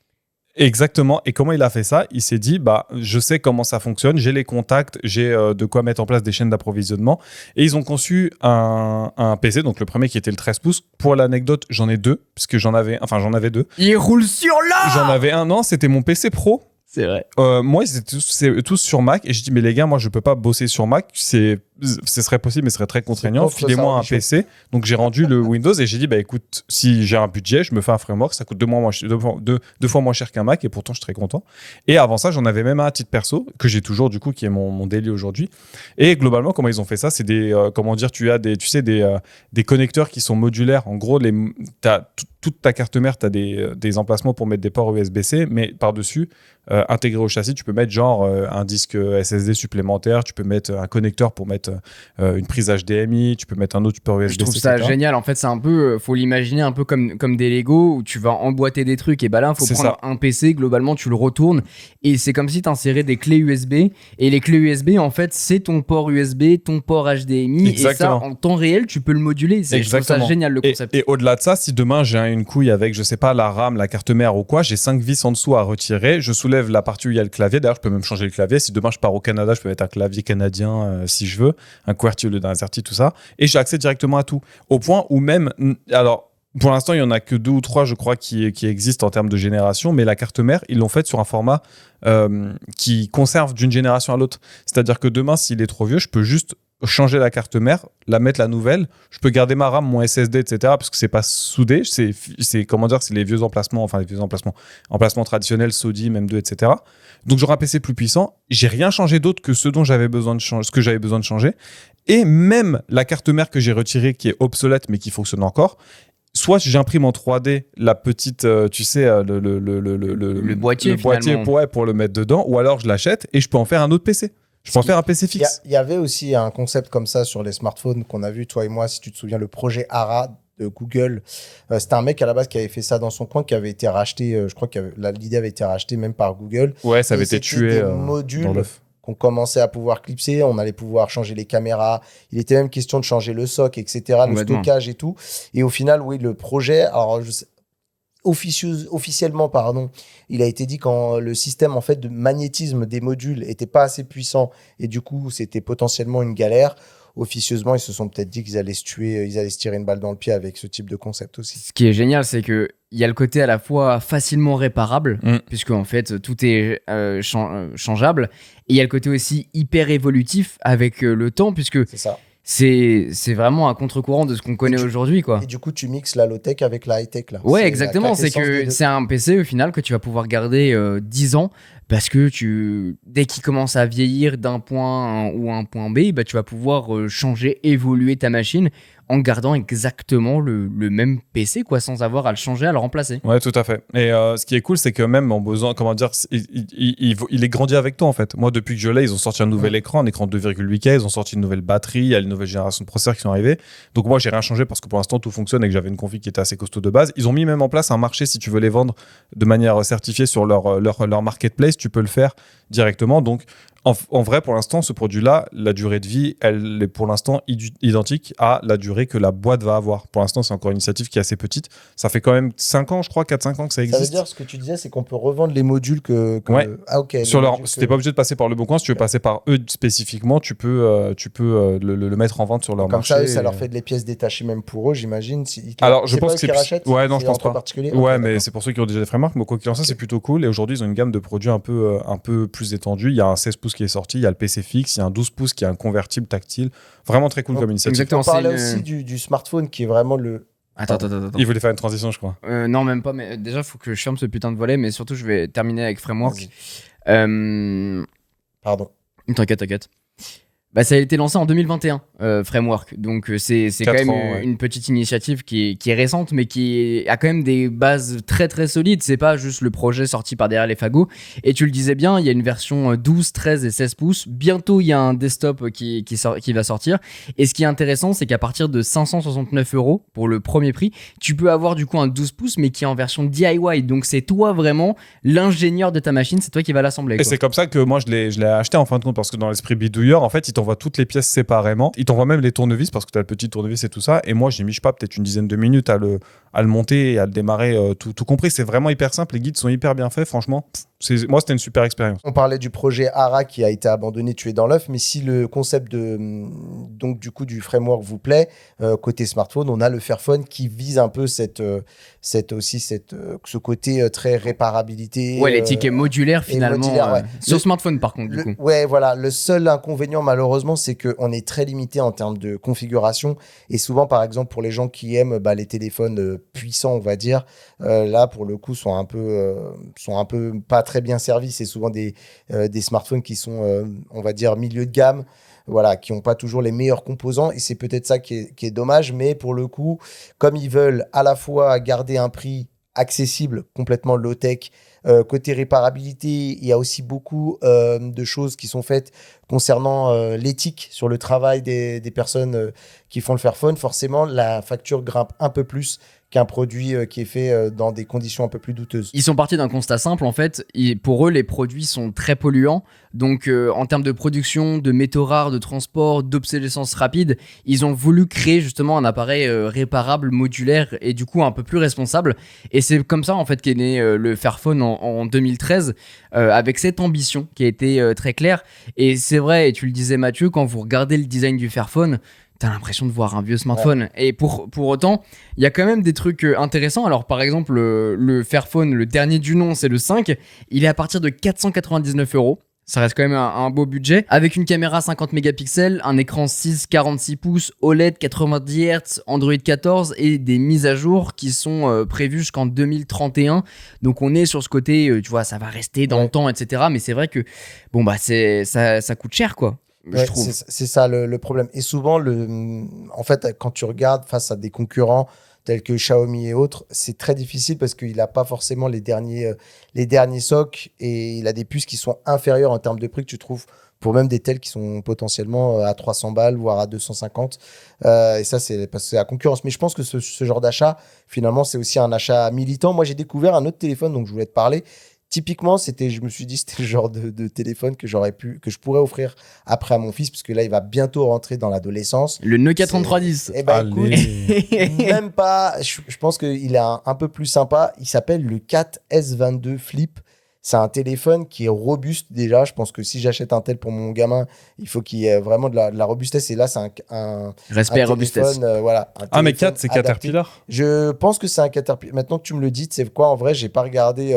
Exactement. Et comment il a fait ça ? Il s'est dit, je sais comment ça fonctionne, j'ai les contacts, j'ai de quoi mettre en place des chaînes d'approvisionnement. Et ils ont conçu un PC, donc le premier qui était le 13 pouces. Pour l'anecdote, j'en ai deux, puisque j'en avais deux. Il roule sur là. J'en avais un an, c'était mon PC pro. C'est vrai. Moi, ils étaient tous sur Mac, et j'ai dit, mais les gars, moi, je peux pas bosser sur Mac, ce serait possible, mais ce serait très contraignant. Filez-moi un PC. Donc, j'ai rendu le Windows, et j'ai dit, écoute, si j'ai un budget, je me fais un framework, ça coûte deux fois moins cher qu'un Mac, et pourtant, je suis très content. Et avant ça, j'en avais même un à titre perso, que j'ai toujours, du coup, qui est mon daily aujourd'hui. Et globalement, comment ils ont fait ça ? C'est des, tu as des connecteurs qui sont modulaires. En gros, toute ta carte mère, tu as des emplacements pour mettre des ports USB-C, mais par-dessus, intégré au châssis, tu peux mettre un disque SSD supplémentaire, tu peux mettre un connecteur pour mettre une prise HDMI, tu peux mettre un autre support USB-C. Je trouve ça génial. En fait, c'est un peu, faut l'imaginer un peu comme des Lego où tu vas emboîter des trucs, et là, il faut prendre un PC, globalement, tu le retournes, et c'est comme si tu insérais des clés USB, et les clés USB, en fait, c'est ton port USB, ton port HDMI, Exactement. Et ça, en temps réel, tu peux le moduler. Je trouve ça génial, le concept. Et au-delà de ça, si demain j'ai une couille avec, je sais pas, la RAM, la carte mère ou quoi, j'ai 5 vis en dessous à retirer, je soulève la partie où il y a le clavier. D'ailleurs, je peux même changer le clavier. Si demain je pars au Canada, je peux mettre un clavier canadien si je veux, un QWERTY au lieu d'un AZERTY, tout ça. Et j'ai accès directement à tout. Au point où même, alors, pour l'instant, il y en a que 2 ou 3, je crois, qui existent en termes de génération, mais la carte mère, ils l'ont faite sur un format qui conserve d'une génération à l'autre. C'est-à-dire que demain, s'il est trop vieux, je peux juste changer la carte mère, la mettre la nouvelle, je peux garder ma RAM, mon SSD, etc., parce que c'est pas soudé, c'est les vieux emplacements, emplacements traditionnels, SODI, M2, etc. Donc j'aurai un PC plus puissant, j'ai rien changé d'autre que ce que j'avais besoin de changer, et même la carte mère que j'ai retirée, qui est obsolète, mais qui fonctionne encore, soit j'imprime en 3D la petite, le boîtier pour le mettre dedans, ou alors je l'achète et je peux en faire un autre PC. Je peux en faire un PC fixe. Il y avait aussi un concept comme ça sur les smartphones qu'on a vu, toi et moi, si tu te souviens, le projet ARA de Google. C'était un mec à la base qui avait fait ça dans son coin, qui avait été racheté, je crois que l'idée avait été rachetée même par Google. Ouais, ça avait été C'était tué des dans modules l'œuf. qu'on commençait à pouvoir clipser, on allait pouvoir changer les caméras, il était même question de changer le soc, etc., le Complètement. stockage et tout. Et au final, oui, le projet, alors officiellement, pardon, il a été dit quand le système en fait de magnétisme des modules était pas assez puissant et du coup c'était potentiellement une galère. Officieusement, ils se sont peut-être dit qu'ils allaient se tuer, ils allaient se tirer une balle dans le pied avec ce type de concept aussi. Ce qui est génial, c'est que il y a le côté à la fois facilement réparable, puisque en fait tout est changeable, et il y a le côté aussi hyper évolutif avec le temps, puisque C'est ça. c'est vraiment un contre-courant de ce qu'on connaît du- aujourd'hui, quoi. Et du coup, tu mixes la low-tech avec la high-tech là. Ouais, C'est exactement. la C'est quintessence des que deux. c'est un PC au final que tu vas pouvoir garder 10 ans parce que dès qu'il commence à vieillir d'un point A ou un point B, bah, tu vas pouvoir changer, évoluer ta machine en gardant exactement le même PC, quoi, sans avoir à le changer, à le remplacer. Ouais, tout à fait. Et ce qui est cool, c'est que même en besoin, comment dire, il est grandi avec toi en fait. Moi, depuis que je l'ai, ils ont sorti un nouvel écran, un écran 2,8K, ils ont sorti une nouvelle batterie, il y a une nouvelle génération de processeurs qui sont arrivés. Donc moi, j'ai rien changé parce que pour l'instant, tout fonctionne et que j'avais une config qui était assez costaud de base. Ils ont mis même en place un marché si tu veux les vendre de manière certifiée sur leur marketplace, tu peux le faire directement. Donc en vrai, pour l'instant, ce produit-là, la durée de vie, elle est pour l'instant identique à la durée que la boîte va avoir. Pour l'instant, c'est encore une initiative qui est assez petite. Ça fait quand même 5 ans, je crois, 4-5 ans que ça Ça existe. veut dire ce que tu disais, c'est qu'on peut revendre les modules Ouais. Ah ok. Sur les leur, modules si t'es pas obligé de passer par le bon coin, si tu veux passer par eux spécifiquement, tu peux le mettre en vente sur leur Comme marché. ça, eux, ça leur fait des pièces détachées même pour eux, j'imagine. Alors, je C'est pense pas que eux qui rachètent. Ouais, non, je C'est pense entre pas. particuliers. Ouais, Ok, mais d'accord. c'est c'est pour ceux qui ont déjà des frameworks. Mais quoi qu'il en soit, Ok. c'est plutôt cool. Et aujourd'hui, ils ont une gamme de produits un peu plus étendue. Il y a un 16 pouces qui est sorti, il y a le PC fixe, il y a un 12 pouces qui est un convertible tactile. Vraiment très cool Donc, comme initiative. exactement. On parlait c'est une- aussi du smartphone qui est vraiment le. Attends. Il voulait faire une transition, je crois. Non, même pas, mais déjà, il faut que je ferme ce putain de volet, mais surtout, je vais terminer avec Framework. Vas-y. Euh, Pardon. T'inquiète. Bah, ça a été lancé en 2021, Framework. Donc, c'est quand 4 même ans, ouais. une petite initiative qui est récente, mais a quand même des bases très très solides. C'est pas juste le projet sorti par derrière les fagots. Et tu le disais bien, il y a une version 12, 13 et 16 pouces. Bientôt, il y a un desktop qui va sortir. Et ce qui est intéressant, c'est qu'à partir de 569 € pour le premier prix, tu peux avoir du coup un 12 pouces, mais qui est en version DIY. Donc, c'est toi vraiment l'ingénieur de ta machine. C'est toi qui va l'assembler. Et quoi. c'est comme ça que moi je l'ai acheté en fin de compte parce que dans l'esprit bidouilleur, en fait, il t'envoie toutes les pièces séparément. Il t'envoie même les tournevis parce que tu as le petit tournevis et tout ça. Et moi, j'ai mis, je sais pas, peut-être une dizaine de minutes à le monter et à le démarrer tout compris. C'est vraiment hyper simple. Les guides sont hyper bien faits. Franchement, moi, c'était une super expérience. On parlait du projet ARA qui a été abandonné, tué dans l'œuf, mais si le concept donc du coup du framework vous plaît, côté smartphone, on a le Fairphone qui vise un peu ce côté très réparabilité. Ouais, les tickets modulaires et finalement. modulaire, ouais. Sur smartphone par contre, du coup. Ouais, voilà. Le seul inconvénient, malheureusement, c'est qu'on est très limité en termes de configuration. Et souvent, par exemple, pour les gens qui aiment les téléphones puissants, on va dire, là, pour le coup, sont un peu pas très bien servis. C'est souvent des smartphones qui sont, on va dire, milieu de gamme. Voilà, qui n'ont pas toujours les meilleurs composants. Et c'est peut-être ça qui est dommage. Mais pour le coup, comme ils veulent à la fois garder un prix accessible, complètement low-tech, côté réparabilité, il y a aussi beaucoup de choses qui sont faites concernant l'éthique sur le travail des personnes qui font le Fairphone. Forcément, la facture grimpe un peu plus qu'un produit qui est fait dans des conditions un peu plus douteuses. Ils sont partis d'un constat simple en fait. Pour eux, les produits sont très polluants. Donc, en termes de production, de métaux rares, de transport, d'obsolescence rapide, ils ont voulu créer justement un appareil réparable, modulaire et du coup un peu plus responsable. Et c'est comme ça en fait qu'est né le Fairphone en 2013 avec cette ambition qui a été très claire. Et c'est vrai, et tu le disais Mathieu, quand vous regardez le design du Fairphone, t'as l'impression de voir un vieux smartphone. Ouais. Et pour autant, il y a quand même des trucs intéressants. Alors, par exemple, le Fairphone, le dernier du nom, c'est le 5. Il est à partir de 499 €. Ça reste quand même un beau budget. Avec une caméra 50 mégapixels, un écran 6,46 pouces, OLED 90 Hz, Android 14 et des mises à jour qui sont prévues jusqu'en 2031. Donc, on est sur ce côté, tu vois, ça va rester dans le temps, etc. Mais c'est vrai que, bon, bah, ça coûte cher, quoi. Ouais, c'est ça le problème. Et souvent, en fait, quand tu regardes face à des concurrents tels que Xiaomi et autres, c'est très difficile parce qu'il n'a pas forcément les derniers socs et il a des puces qui sont inférieures en termes de prix que tu trouves pour même des tels qui sont potentiellement à 300 balles, voire à 250. Et ça, c'est parce que c'est la concurrence. Mais je pense que ce genre d'achat, finalement, c'est aussi un achat militant. Moi, j'ai découvert un autre téléphone, donc je voulais te parler. Typiquement, je me suis dit, c'était le genre de téléphone que je pourrais offrir après à mon fils, parce que là, il va bientôt rentrer dans l'adolescence. Le Nokia 3310. Eh ben, écoute, même pas. Je pense qu'il est un peu plus sympa. Il s'appelle le 4S22 Flip. C'est un téléphone qui est robuste déjà. Je pense que si j'achète un tel pour mon gamin, il faut qu'il y ait vraiment de la robustesse. Et là, c'est un Respect et robustesse. Voilà, mais 4, c'est Caterpillar. Je pense que c'est un Caterpillar. Maintenant que tu me le dis, tu sais quoi, en vrai, j'ai pas regardé.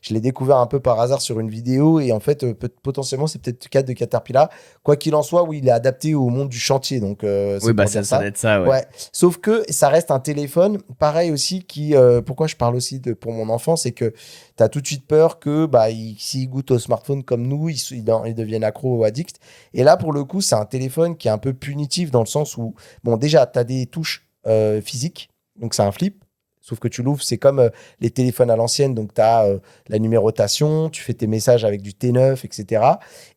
Je l'ai découvert un peu par hasard sur une vidéo. Et en fait, potentiellement, c'est peut-être 4 de Caterpillar. Quoi qu'il en soit, oui, il est adapté au monde du chantier. Donc, oui, bah ça doit être ça, ouais. Sauf que ça reste un téléphone. Pareil aussi, pourquoi je parle aussi pour mon enfant, c'est que tu as tout de suite peur que s'il goûte au smartphone comme nous, il devienne accro ou addict. Et là, pour le coup, c'est un téléphone qui est un peu punitif dans le sens où, bon, déjà, tu as des touches physiques, donc c'est un flip. Sauf que tu l'ouvres, c'est comme les téléphones à l'ancienne. Donc, tu as la numérotation, tu fais tes messages avec du T9, etc.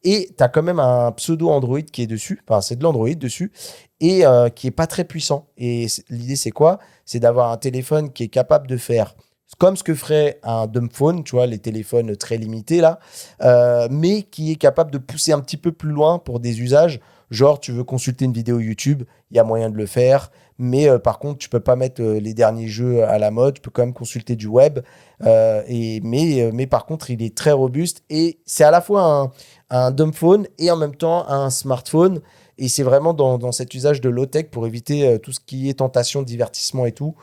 Et tu as quand même un pseudo Android qui est dessus. Enfin, c'est de l'Android dessus. Et qui n'est pas très puissant. Et l'idée, c'est quoi? C'est d'avoir un téléphone qui est capable de faire comme ce que ferait un dumb phone, tu vois, les téléphones très limités là, mais qui est capable de pousser un petit peu plus loin pour des usages. Genre, tu veux consulter une vidéo YouTube, il y a moyen de le faire, mais par contre, tu peux pas mettre les derniers jeux à la mode, tu peux quand même consulter du web, mais par contre, il est très robuste et c'est à la fois un dumb phone et en même temps un smartphone. Et c'est vraiment dans cet usage de low-tech pour éviter tout ce qui est tentation, divertissement et tout,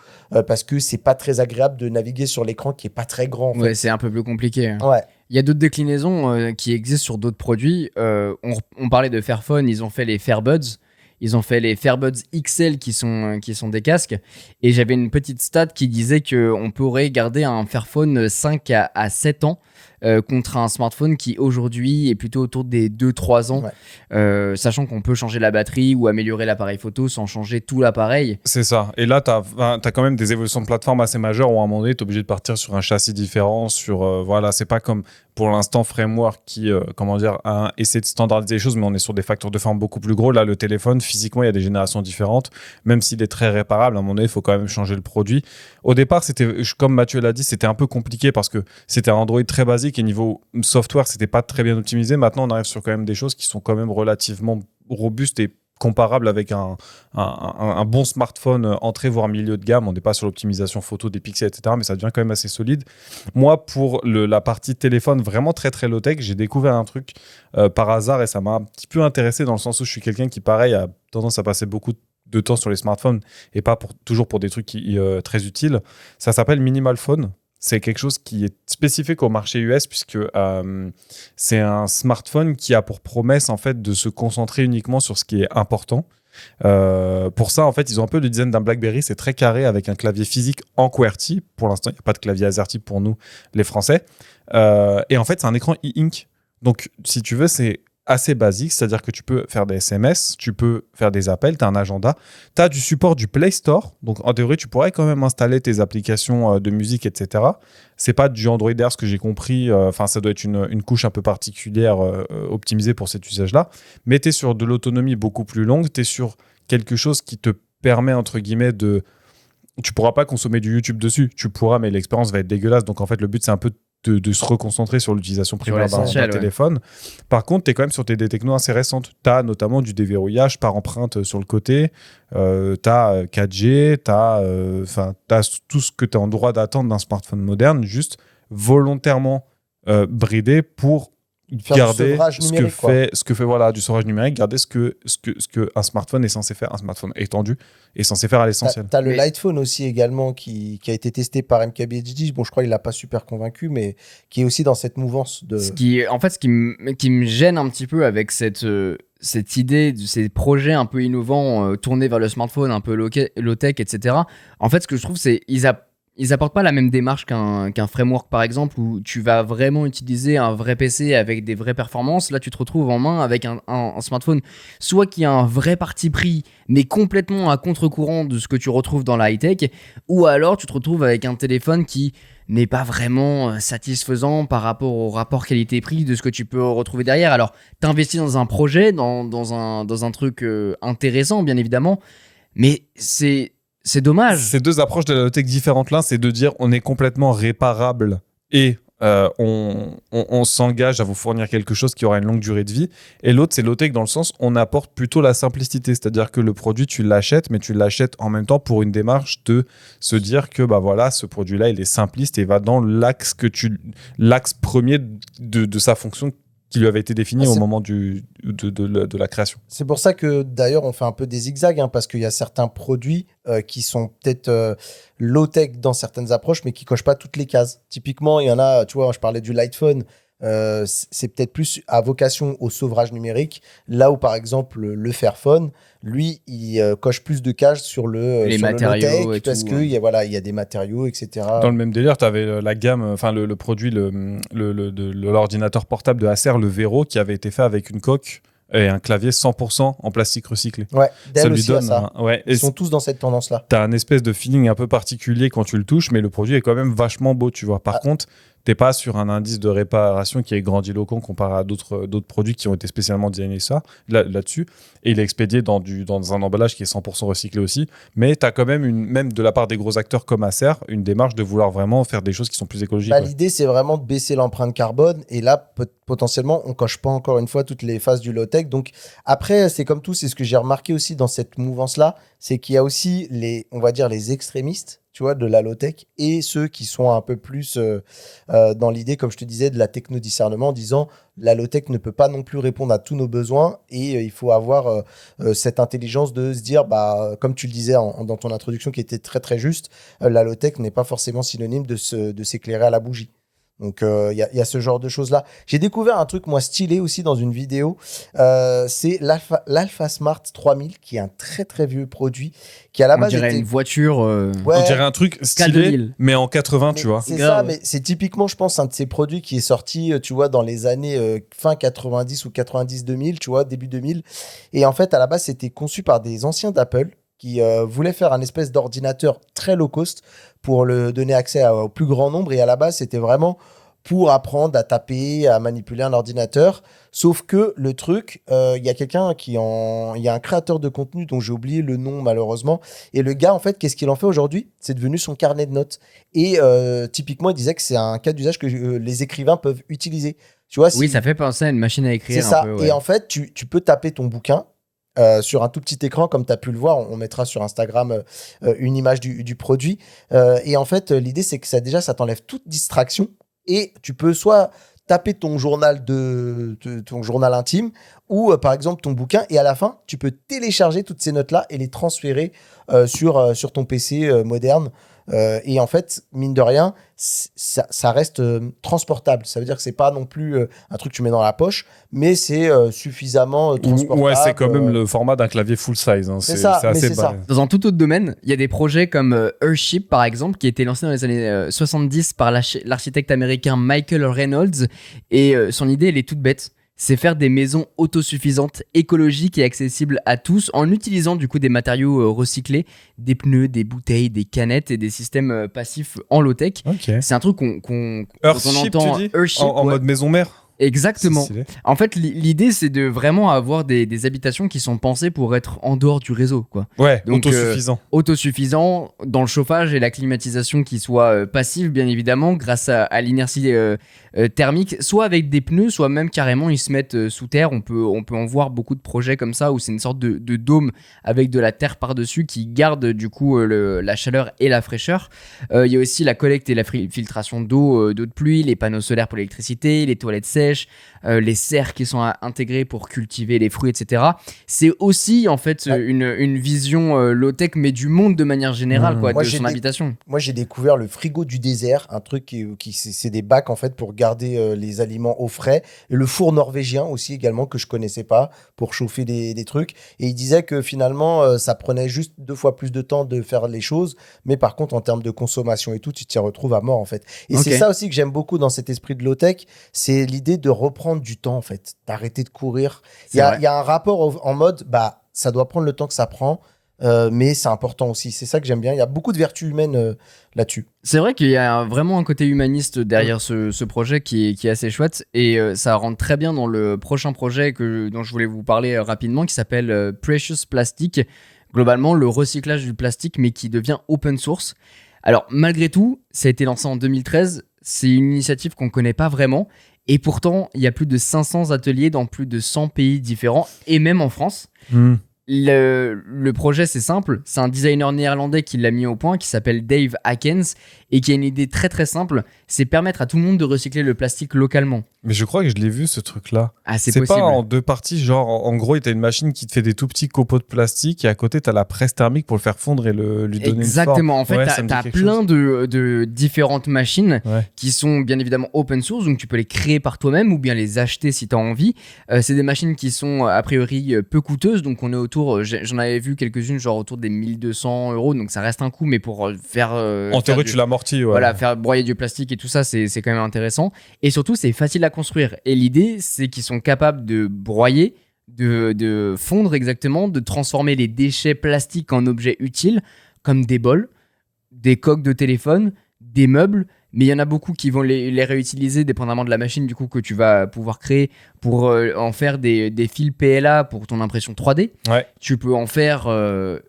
parce que c'est pas très agréable de naviguer sur l'écran qui est pas très grand. En fait. Ouais, c'est un peu plus compliqué. Hein. Ouais. Il y a d'autres déclinaisons qui existent sur d'autres produits. On parlait de Fairphone, ils ont fait les Fairbuds. Ils ont fait les Fairbuds XL qui sont des casques. Et j'avais une petite stat qui disait qu'on pourrait garder un Fairphone 5 à 7 ans contre un smartphone qui aujourd'hui est plutôt autour des 2-3 ans. Ouais. Sachant qu'on peut changer la batterie ou améliorer l'appareil photo sans changer tout l'appareil. C'est ça. Et là, tu as quand même des évolutions de plateforme assez majeures où à un moment donné, tu es obligé de partir sur un châssis différent. Voilà, c'est pas comme pour l'instant Framework qui a essayé de standardiser les choses, mais on est sur des facteurs de forme beaucoup plus gros. Là, le téléphone, physiquement, il y a des générations différentes. Même s'il est très réparable, à un moment donné, il faut quand même changer le produit. Au départ, comme Mathieu l'a dit, c'était un peu compliqué parce que c'était un Android très basique et niveau software, c'était pas très bien optimisé. Maintenant, on arrive sur quand même des choses qui sont quand même relativement robustes et comparables avec un bon smartphone entrée voire milieu de gamme. On n'est pas sur l'optimisation photo des pixels, etc. Mais ça devient quand même assez solide. Moi, pour la partie téléphone vraiment très très low-tech, j'ai découvert un truc par hasard et ça m'a un petit peu intéressé dans le sens où je suis quelqu'un qui, pareil, a tendance à passer beaucoup de temps sur les smartphones et pas toujours pour des trucs très utiles. Ça s'appelle Minimal Phone. C'est quelque chose qui est spécifique au marché US puisque c'est un smartphone qui a pour promesse en fait de se concentrer uniquement sur ce qui est important. Pour ça, en fait, ils ont un peu le design d'un BlackBerry. C'est très carré avec un clavier physique en QWERTY. Pour l'instant, il n'y a pas de clavier AZERTY pour nous, les Français. Et en fait, c'est un écran e-ink. Donc, si tu veux, c'est assez basique, c'est-à-dire que tu peux faire des SMS, tu peux faire des appels, tu as un agenda, tu as du support du Play Store, donc en théorie tu pourrais quand même installer tes applications de musique, etc. C'est pas du Android Air, ce que j'ai compris, ça doit être une couche un peu particulière optimisée pour cet usage-là, mais tu es sur de l'autonomie beaucoup plus longue, tu es sur quelque chose qui te permet, entre guillemets, tu pourras pas consommer du YouTube dessus, tu pourras, mais l'expérience va être dégueulasse, donc en fait le but c'est un peu de se reconcentrer sur l'utilisation primaire d'un téléphone. Par contre, tu es quand même sur des technos assez récentes. Tu as notamment du déverrouillage par empreinte sur le côté, tu as 4G, tu as tout ce que tu es en droit d'attendre d'un smartphone moderne, juste volontairement bridé pour garder ce que fait voilà, du sevrage numérique, garder ce que un smartphone est censé faire, un smartphone étendu est censé faire à l'essentiel. T'as le Lightphone aussi également qui a été testé par MKBHD. Bon, je crois qu'il l'a pas super convaincu, mais qui est aussi dans cette mouvance de. Ce qui me gêne un petit peu avec cette idée, ces projets un peu innovants tournés vers le smartphone, un peu low-tech, etc. En fait, ce que je trouve, c'est ils apportent pas la même démarche qu'un framework par exemple où tu vas vraiment utiliser un vrai PC avec des vraies performances. Là tu te retrouves en main avec un smartphone soit qui a un vrai parti pris mais complètement à contre-courant de ce que tu retrouves dans la high-tech, ou alors tu te retrouves avec un téléphone qui n'est pas vraiment satisfaisant par rapport au rapport qualité-prix de ce que tu peux retrouver derrière. Alors t'investis dans un projet, dans un truc intéressant bien évidemment, mais c'est dommage. C'est deux approches de la low-tech différentes. L'un, c'est de dire on est complètement réparable et on s'engage à vous fournir quelque chose qui aura une longue durée de vie. Et l'autre, c'est low-tech dans le sens on apporte plutôt la simplicité. C'est-à-dire que le produit, tu l'achètes, mais tu l'achètes en même temps pour une démarche de se dire que bah voilà, ce produit-là, il est simpliste et va dans l'axe premier de sa fonction qui lui avait été défini au moment de la création. C'est pour ça que d'ailleurs on fait un peu des zigzags, parce qu'il y a certains produits qui sont peut-être low-tech dans certaines approches, mais qui cochent pas toutes les cases. Typiquement, il y en a, tu vois, je parlais du Lightphone, c'est peut-être plus à vocation au sevrage numérique, là où par exemple le Fairphone, lui, il coche plus de cases sur les sur matériaux le low-tech, et parce tout, qu'il y a, voilà, il y a des matériaux, etc. Dans le même délire, tu avais la gamme, enfin le produit, l'ordinateur portable de Acer, le Vero, qui avait été fait avec une coque et un clavier 100% en plastique recyclé. Ouais, Dell Ça lui aussi a donne ça. ouais, Ils sont tous dans cette tendance-là. t'as un espèce de feeling un peu particulier quand tu le touches, mais le produit est quand même vachement beau, tu vois. Par contre, t'es pas sur un indice de réparation qui est grandiloquent comparé à d'autres produits qui ont été spécialement designés là-dessus. Et il est expédié dans un emballage qui est 100% recyclé aussi. Mais t'as quand même, même de la part des gros acteurs comme Acer, une démarche de vouloir vraiment faire des choses qui sont plus écologiques. Bah, l'idée, c'est vraiment de baisser l'empreinte carbone. Et là, potentiellement, on coche pas encore une fois toutes les phases du low-tech. Donc, après, c'est comme tout. C'est ce que j'ai remarqué aussi dans cette mouvance-là. C'est qu'il y a aussi on va dire, les extrémistes, tu vois, de la low-tech, et ceux qui sont un peu plus dans l'idée, comme je te disais, de la techno-discernement, en disant la low-tech ne peut pas non plus répondre à tous nos besoins, et il faut avoir cette intelligence de se dire, bah, comme tu le disais dans ton introduction qui était très très juste, la low-tech n'est pas forcément synonyme de s'éclairer à la bougie. Donc, il y a ce genre de choses-là. J'ai découvert un truc, moi, stylé aussi dans une vidéo. C'est l'Alpha Smart 3000, qui est un très, très vieux produit, qui à la base On dirait était... une voiture. Ouais, On dirait un truc stylé, 2000. mais en 80, tu vois. c'est Grave. ça, mais c'est typiquement, je pense, un de ces produits qui est sorti, tu vois, dans les années fin 90 ou 90-2000, tu vois, début 2000. Et en fait, à la base, c'était conçu par des anciens d'Apple qui voulaient faire un espèce d'ordinateur très low cost pour le donner accès au plus grand nombre. Et à la base, c'était vraiment pour apprendre à taper, à manipuler un ordinateur. Sauf que le truc, il y a quelqu'un il y a un créateur de contenu dont j'ai oublié le nom malheureusement. Et le gars, en fait, qu'est-ce qu'il en fait aujourd'hui ? C'est devenu son carnet de notes. Et typiquement, il disait que c'est un cas d'usage que les écrivains peuvent utiliser. Tu vois, Oui, ça fait penser à une machine à écrire. c'est ça. Un peu, ouais. Et en fait, tu peux taper ton bouquin sur un tout petit écran, comme tu as pu le voir. On mettra sur Instagram une image du produit. Et en fait, l'idée, c'est que ça t'enlève toute distraction. Et tu peux soit taper ton journal ton journal intime, ou par exemple ton bouquin, et à la fin, tu peux télécharger toutes ces notes-là et les transférer sur ton PC moderne. Et en fait, mine de rien, ça reste transportable. Ça veut dire que c'est pas non plus un truc que tu mets dans la poche, mais c'est suffisamment transportable. Ouais, c'est quand même le format d'un clavier full size. Hein. C'est ça, mais assez c'est ça. Dans un tout autre domaine, il y a des projets comme Earthship par exemple, qui a été lancé dans les années 70 par l'architecte américain Michael Reynolds. Et son idée, elle est toute bête. C'est faire des maisons autosuffisantes, écologiques et accessibles à tous en utilisant du coup des matériaux recyclés, des pneus, des bouteilles, des canettes et des systèmes passifs en low-tech. Ok. C'est un truc qu'on Earthship, entend. tu dis Earthship, en ouais. mode maison mère. Exactement. C'est stylé. En fait, l'idée, c'est de vraiment avoir des habitations qui sont pensées pour être en dehors du réseau, quoi. Ouais, Donc, autosuffisant. Autosuffisant dans le chauffage et la climatisation qui soit passive, bien évidemment, grâce à l'inertie thermique, soit avec des pneus, soit même carrément ils se mettent sous terre. On peut en voir beaucoup de projets comme ça où c'est une sorte de dôme avec de la terre par-dessus qui garde du coup la chaleur et la fraîcheur. Il y a aussi la collecte et la filtration d'eau de pluie, les panneaux solaires pour l'électricité, les toilettes sèches, sèche, les serres qui sont intégrées pour cultiver les fruits, etc. C'est aussi en fait une vision low-tech, mais du monde de manière générale, quoi, Moi, de son habitation. Moi, j'ai découvert le frigo du désert, un truc c'est des bacs en fait pour garder les aliments au frais. Et le four norvégien aussi également que je connaissais pas pour chauffer des trucs. Et il disait que finalement, ça prenait juste 2 fois plus de temps de faire les choses, mais par contre en termes de consommation et tout, tu t'y retrouves à mort en fait. Et c'est ça aussi que j'aime beaucoup dans cet esprit de low-tech, c'est l'idée de reprendre du temps en fait, d'arrêter de courir. Il y a un rapport en mode, bah ça doit prendre le temps que ça prend. Mais c'est important aussi, c'est ça que j'aime bien. Il y a beaucoup de vertus humaines là-dessus. C'est vrai qu'il y a vraiment un côté humaniste derrière ce projet qui est assez chouette, et ça rentre très bien dans le prochain projet dont je voulais vous parler rapidement, qui s'appelle Precious Plastic. Globalement, le recyclage du plastique, mais qui devient open source. Alors, malgré tout, ça a été lancé en 2013. C'est une initiative qu'on ne connaît pas vraiment. Et pourtant, il y a plus de 500 ateliers dans plus de 100 pays différents, et même en France. Le projet, c'est simple. C'est un designer néerlandais qui l'a mis au point, qui s'appelle Dave Hackens, et qui a une idée très très simple. C'est permettre à tout le monde de recycler le plastique localement. Mais je crois que je l'ai vu, ce truc-là. Ah, c'est possible. Pas en 2 parties, genre en gros, t'as une machine qui te fait des tout petits copeaux de plastique, et à côté, t'as la presse thermique pour le faire fondre et lui donner une forme. Exactement. En fait, t'as plein de différentes machines qui sont bien évidemment open source, donc tu peux les créer par toi-même ou bien les acheter si t'as envie. C'est des machines qui sont a priori peu coûteuses, donc on est autour, j'en avais vu quelques-unes, genre autour des 1200 €, donc ça reste un coût, mais pour faire... en théorie, tu l'amortis, Voilà, faire broyer du plastique et tout ça, c'est quand même intéressant. Et surtout, c'est facile à construire. Et l'idée, c'est qu'ils sont capables de broyer, de fondre exactement, de transformer les déchets plastiques en objets utiles, comme des bols, des coques de téléphone, des meubles. Mais il y en a beaucoup qui vont les réutiliser dépendamment de la machine du coup que tu vas pouvoir créer pour en faire des fils PLA pour ton impression 3D. Tu peux en faire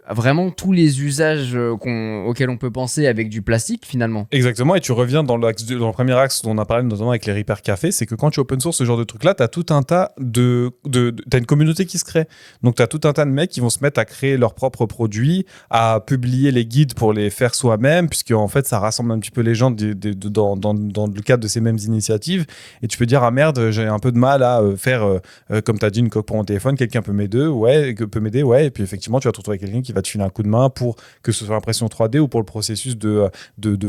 vraiment tous les usages auxquels on peut penser avec du plastique finalement. Exactement, et tu reviens dans le premier axe dont on a parlé notamment avec les Repair Café, c'est que quand tu open source ce genre de truc là, tu as tout un tas t'as une communauté qui se crée. Donc tu as tout un tas de mecs qui vont se mettre à créer leurs propres produits, à publier les guides pour les faire soi-même, puisque en fait ça rassemble un petit peu les gens dans le cadre de ces mêmes initiatives, et tu peux dire ah merde, j'ai un peu de mal à faire comme tu as dit une coque pour mon téléphone, quelqu'un peut m'aider, et puis effectivement tu vas te retrouver avec quelqu'un qui va te filer un coup de main pour que ce soit l'impression 3D ou pour le processus de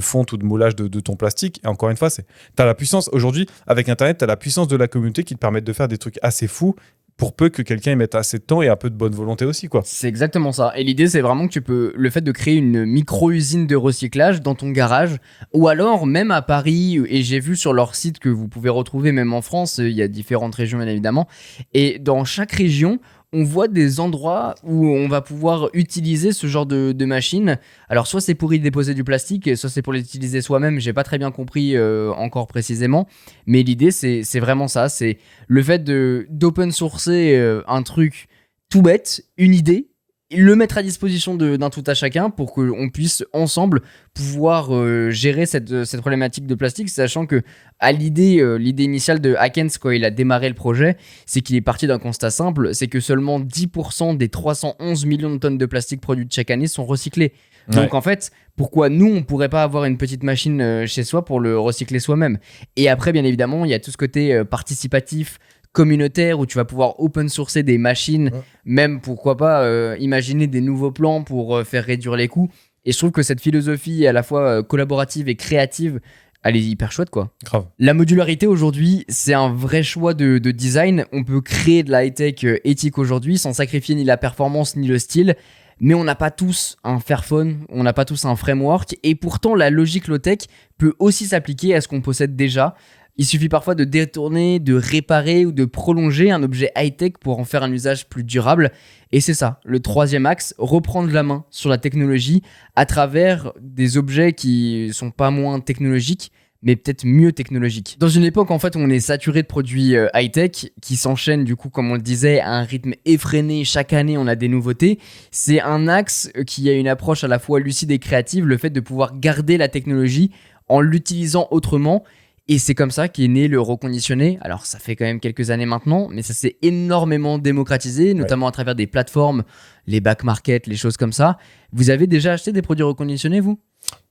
fonte ou de moulage de ton plastique. Et encore une fois, t'as la puissance aujourd'hui avec internet, t'as la puissance de la communauté qui te permet de faire des trucs assez fous, pour peu que quelqu'un y mette assez de temps et un peu de bonne volonté aussi, quoi. C'est exactement ça. Et l'idée, c'est vraiment que le fait de créer une micro-usine de recyclage dans ton garage, ou alors même à Paris, et j'ai vu sur leur site que vous pouvez retrouver même en France, il y a différentes régions bien évidemment, et dans chaque région, on voit des endroits où on va pouvoir utiliser ce genre de machine. Alors soit c'est pour y déposer du plastique, soit c'est pour l'utiliser soi-même, j'ai pas très bien compris encore précisément, mais l'idée c'est vraiment ça, c'est le fait d'open sourcer un truc tout bête, une idée, le mettre à disposition d'un tout à chacun pour qu'on puisse ensemble pouvoir gérer cette problématique de plastique, sachant que à l'idée initiale de Hackens quand il a démarré le projet, c'est qu'il est parti d'un constat simple, c'est que seulement 10% des 311 millions de tonnes de plastique produites chaque année sont recyclées. Donc en fait, pourquoi nous on pourrait pas avoir une petite machine chez soi pour le recycler soi-même? Et après bien évidemment il y a tout ce côté participatif, communautaire, où tu vas pouvoir open sourcer des machines, même pourquoi pas imaginer des nouveaux plans pour faire réduire les coûts. Et je trouve que cette philosophie à la fois collaborative et créative, elle est hyper chouette quoi. Grave. La modularité aujourd'hui, c'est un vrai choix de design. On peut créer de la high-tech éthique aujourd'hui sans sacrifier ni la performance ni le style. Mais on n'a pas tous un Fairphone, on n'a pas tous un framework, et pourtant la logique low-tech peut aussi s'appliquer à ce qu'on possède déjà. Il suffit parfois de détourner, de réparer ou de prolonger un objet high-tech pour en faire un usage plus durable. Et c'est ça, le troisième axe, reprendre la main sur la technologie à travers des objets qui sont pas moins technologiques, mais peut-être mieux technologiques. Dans une époque en fait où on est saturé de produits high-tech qui s'enchaînent du coup comme on le disait à un rythme effréné, chaque année on a des nouveautés, c'est un axe qui a une approche à la fois lucide et créative, le fait de pouvoir garder la technologie en l'utilisant autrement. Et c'est comme ça qu'est né le reconditionné. Alors ça fait quand même quelques années maintenant, mais ça s'est énormément démocratisé, notamment à travers des plateformes, les back market, les choses comme ça. Vous avez déjà acheté des produits reconditionnés, vous ?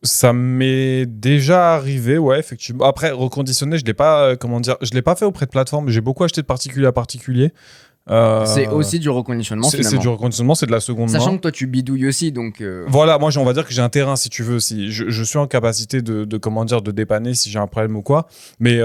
Ça m'est déjà arrivé, ouais, effectivement. Après, reconditionner, je l'ai pas, je l'ai pas fait auprès de plateformes. J'ai beaucoup acheté de particulier à particulier. C'est aussi du reconditionnement C'est finalement. du reconditionnement, c'est de la seconde Sachant main. que toi tu bidouilles aussi, donc Voilà, moi, on va dire que j'ai un terrain, si tu veux. Si je suis en capacité de dépanner si j'ai un problème ou quoi. Mais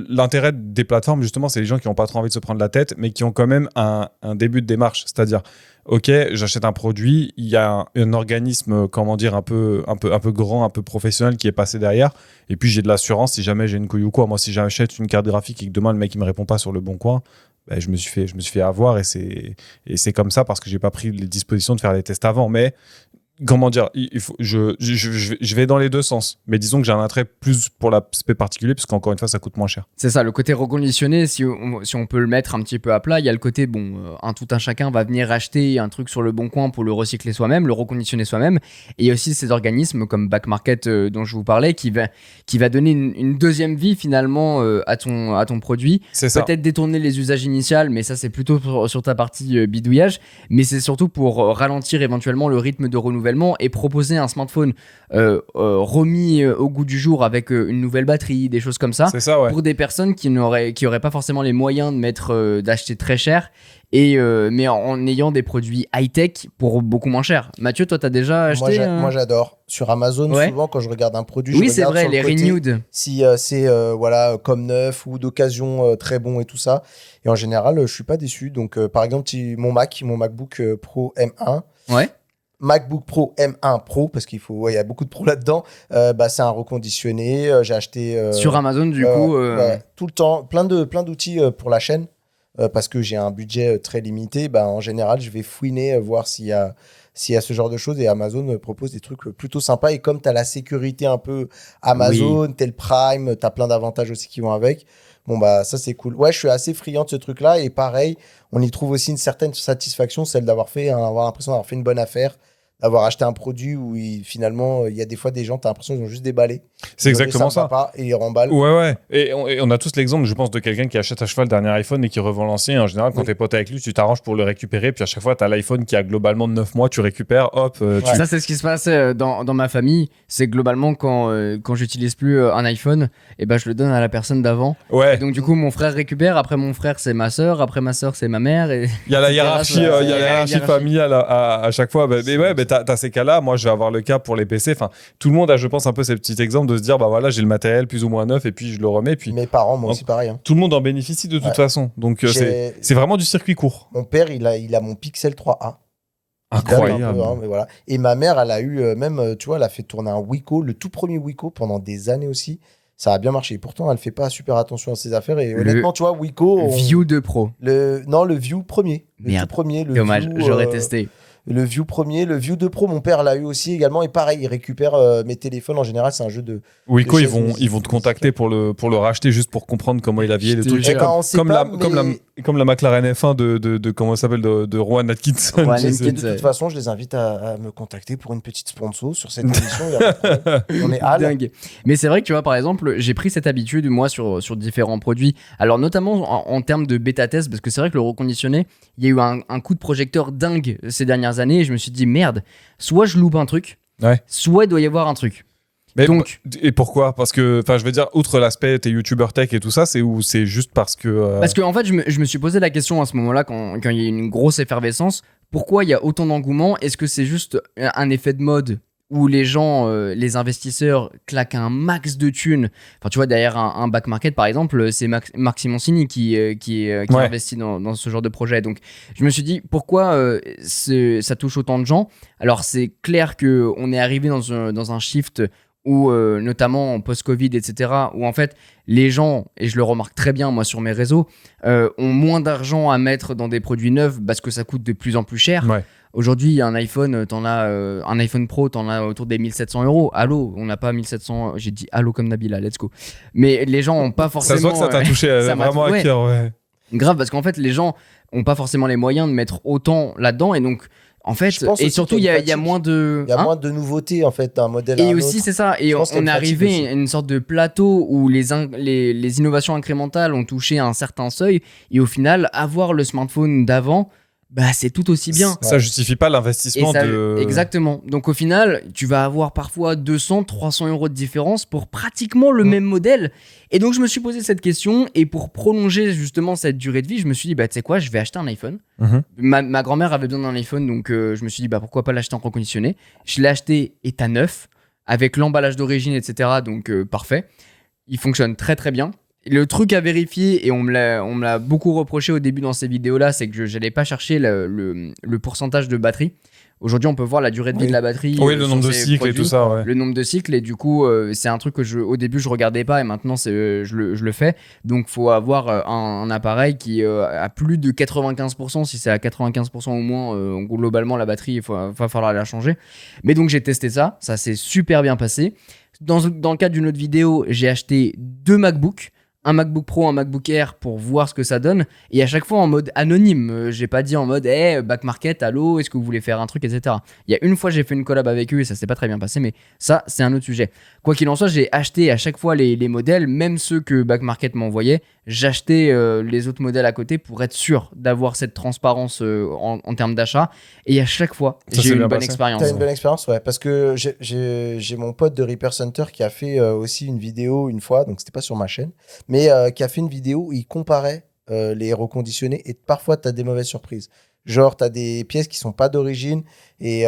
l'intérêt des plateformes, justement, c'est les gens qui n'ont pas trop envie de se prendre la tête, mais qui ont quand même un début de démarche. C'est-à-dire, ok, j'achète un produit, il y a un organisme, un peu grand, un peu professionnel qui est passé derrière. Et puis, j'ai de l'assurance si jamais j'ai une couille ou quoi. Moi, si j'achète une carte graphique et que demain, le mec, il me répond pas sur le bon coin, ben, je me suis fait avoir et c'est comme ça parce que j'ai pas pris les dispositions de faire les tests avant. Mais je vais dans les deux sens. Mais disons que j'ai un attrait plus pour l'aspect particulier parce qu'encore une fois, ça coûte moins cher. c'est ça, le côté reconditionné, si on peut le mettre un petit peu à plat, il y a le côté, un chacun va venir acheter un truc sur le bon coin pour le recycler soi-même, le reconditionner soi-même. Et il y a aussi ces organismes comme Back Market dont je vous parlais qui va donner une deuxième vie finalement à ton produit. C'est ça. Peut-être détourner les usages initiaux, mais ça c'est plutôt sur ta partie bidouillage. Mais c'est surtout pour ralentir éventuellement le rythme de renouvellement et proposer un smartphone remis au goût du jour avec une nouvelle batterie, des choses comme ça. C'est ça, ouais. Pour des personnes qui auraient pas forcément les moyens d'acheter très cher, mais en ayant des produits high-tech pour beaucoup moins cher. Mathieu, toi, t'as déjà acheté Moi, j'adore. Sur Amazon, Ouais. souvent, quand je regarde un produit, Oui, je c'est regarde vrai, sur le les côté renewed. si c'est voilà, comme neuf ou d'occasion très bon et tout ça. Et en général, je suis pas déçu. Donc, par exemple, mon MacBook Pro M1, Ouais. MacBook Pro M1 Pro, parce il y a beaucoup de pros là-dedans, c'est un reconditionné. J'ai acheté Sur Amazon, du coup. ouais, tout le temps, plein d'outils pour la chaîne, parce que j'ai un budget très limité. En général, je vais fouiner, voir s'il y a ce genre de choses. Et Amazon propose des trucs plutôt sympas. Et comme tu as la sécurité un peu Amazon, t'as le Prime, tu as plein d'avantages aussi qui vont avec. Ça, c'est cool. Ouais, je suis assez friand de ce truc-là. Et pareil, on y trouve aussi une certaine satisfaction, celle d'avoir l'impression d'avoir fait une bonne affaire, d'avoir acheté un produit où finalement, il y a des fois des gens, tu as l'impression qu'ils ont juste déballé. C'est exactement ça. Et ils remballent. Ouais. Et on a tous l'exemple, je pense, de quelqu'un qui achète à cheval le dernier iPhone et qui revend l'ancien. En général, quand t'es pote avec lui, tu t'arranges pour le récupérer. Puis à chaque fois, t'as l'iPhone qui a globalement 9 mois, tu récupères, hop. Ça, c'est ce qui se passe dans ma famille. C'est globalement quand j'utilise plus un iPhone, et je le donne à la personne d'avant. Ouais. Et donc, du coup, mon frère récupère. Après, mon frère, c'est ma sœur. Après, ma sœur, c'est ma mère. Et... Il y a la hiérarchie, hiérarchie familiale à chaque fois. Mais t'as ces cas-là. Moi, je vais avoir le cas pour les PC. Enfin, tout le monde a, je pense, un peu ces petits exemples de se dire, voilà, j'ai le matériel plus ou moins neuf et puis je le remets. Puis mes parents, moi aussi, pareil. Tout le monde en bénéficie de toute façon. Donc, c'est vraiment du circuit court. Mon père, il a mon Pixel 3A. Incroyable. Mais voilà. Et ma mère, elle a eu même, tu vois, elle a fait tourner un Wiko, le tout premier Wiko, pendant des années aussi. Ça a bien marché. Pourtant, elle fait pas super attention à ses affaires. Et honnêtement, tu vois, Wiko. View 2 Pro. Le View premier. Merde. Tout premier. Dommage, j'aurais testé. Le View premier, le View 2 Pro, mon père l'a eu aussi également. Et pareil, il récupère mes téléphones. En général, c'est un jeu de. Wiko, ils vont te contacter pour le racheter juste pour comprendre comment il a vieilli le truc. Comme la McLaren F1 de comment ça s'appelle de Rowan Atkinson. De toute façon, je les invite à me contacter pour une petite sponsor sur cette émission. On est dingue. Mais c'est vrai que tu vois, par exemple, j'ai pris cette habitude moi sur différents produits. Alors notamment en termes de bêta test, parce que c'est vrai que le reconditionné, il y a eu un coup de projecteur dingue ces dernières années. Et je me suis dit merde, soit je loupe un truc, soit il doit y avoir un truc. Mais et pourquoi ? Parce que, je veux dire, outre l'aspect t'es youtubeur tech et tout ça, c'est juste parce que... Parce qu'en fait, je me suis posé la question à ce moment-là, quand il y a une grosse effervescence, pourquoi il y a autant d'engouement ? Est-ce que c'est juste un effet de mode où les gens, les investisseurs, claquent un max de thunes ? Enfin, tu vois, derrière un back market, par exemple, c'est Marc Simoncini qui investit dans ce genre de projet. Donc, je me suis dit, pourquoi ça touche autant de gens ? Alors, c'est clair qu'on est arrivé dans un shift où notamment en post-Covid, etc., où en fait les gens, et je le remarque très bien moi sur mes réseaux, ont moins d'argent à mettre dans des produits neufs parce que ça coûte de plus en plus cher. Ouais. Aujourd'hui, un iPhone, un iPhone Pro, t'en as autour des 1 700 €. Allô, on n'a pas 1700, j'ai dit allô comme Nabila, let's go. Mais les gens n'ont pas forcément... Ça se voit que ça t'a touché vraiment à cœur, ouais. Grave, parce qu'en fait, les gens n'ont pas forcément les moyens de mettre autant là-dedans, et donc... En fait, et surtout, il y a moins de... Il y a moins de nouveautés, en fait, d'un modèle à un autre. Et aussi, c'est ça. Et on est arrivé à une sorte de plateau où les innovations incrémentales ont touché un certain seuil. Et au final, avoir le smartphone d'avant, bah c'est tout aussi bien. Ça justifie pas l'investissement de... Exactement. Donc au final, tu vas avoir parfois 200, 300 euros de différence pour pratiquement le même modèle. Et donc je me suis posé cette question, et pour prolonger justement cette durée de vie, je me suis dit, bah tu sais quoi, je vais acheter un iPhone. Ma grand-mère avait besoin d'un iPhone, donc je me suis dit, bah pourquoi pas l'acheter en reconditionné. Je l'ai acheté état neuf, avec l'emballage d'origine, etc. Donc parfait. Il fonctionne très très bien. Le truc à vérifier, et on me l'a beaucoup reproché au début dans ces vidéos-là, c'est que je n'allais pas chercher le pourcentage de batterie. Aujourd'hui, on peut voir la durée de vie de la batterie. Oui, le nombre de cycles et tout ça. Ouais. Le nombre de cycles, et du coup, c'est un truc que au début, je regardais pas, et maintenant, je le fais. Donc, il faut avoir un appareil qui a plus de 95%. Si c'est à 95% au moins, globalement, la batterie, il va falloir la changer. Mais donc, j'ai testé ça. Ça s'est super bien passé. Dans le cadre d'une autre vidéo, j'ai acheté 2 MacBooks. Un MacBook Pro, un MacBook Air pour voir ce que ça donne, et à chaque fois en mode anonyme. J'ai pas dit en mode back market, allô, est-ce que vous voulez faire un truc, etc. Il y a une fois j'ai fait une collab avec eux et ça s'est pas très bien passé, mais ça c'est un autre sujet. Quoi qu'il en soit, j'ai acheté à chaque fois les modèles, même ceux que back market m'envoyait. J'achetais les autres modèles à côté pour être sûr d'avoir cette transparence en termes d'achat, et à chaque fois j'ai eu une bonne expérience. T'as une bonne expérience, ouais, parce que j'ai mon pote de Repair Center qui a fait aussi une vidéo une fois, donc c'était pas sur ma chaîne, mais qui a fait une vidéo où il comparait les reconditionnés, et parfois tu as des mauvaises surprises. Genre, tu as des pièces qui sont pas d'origine, et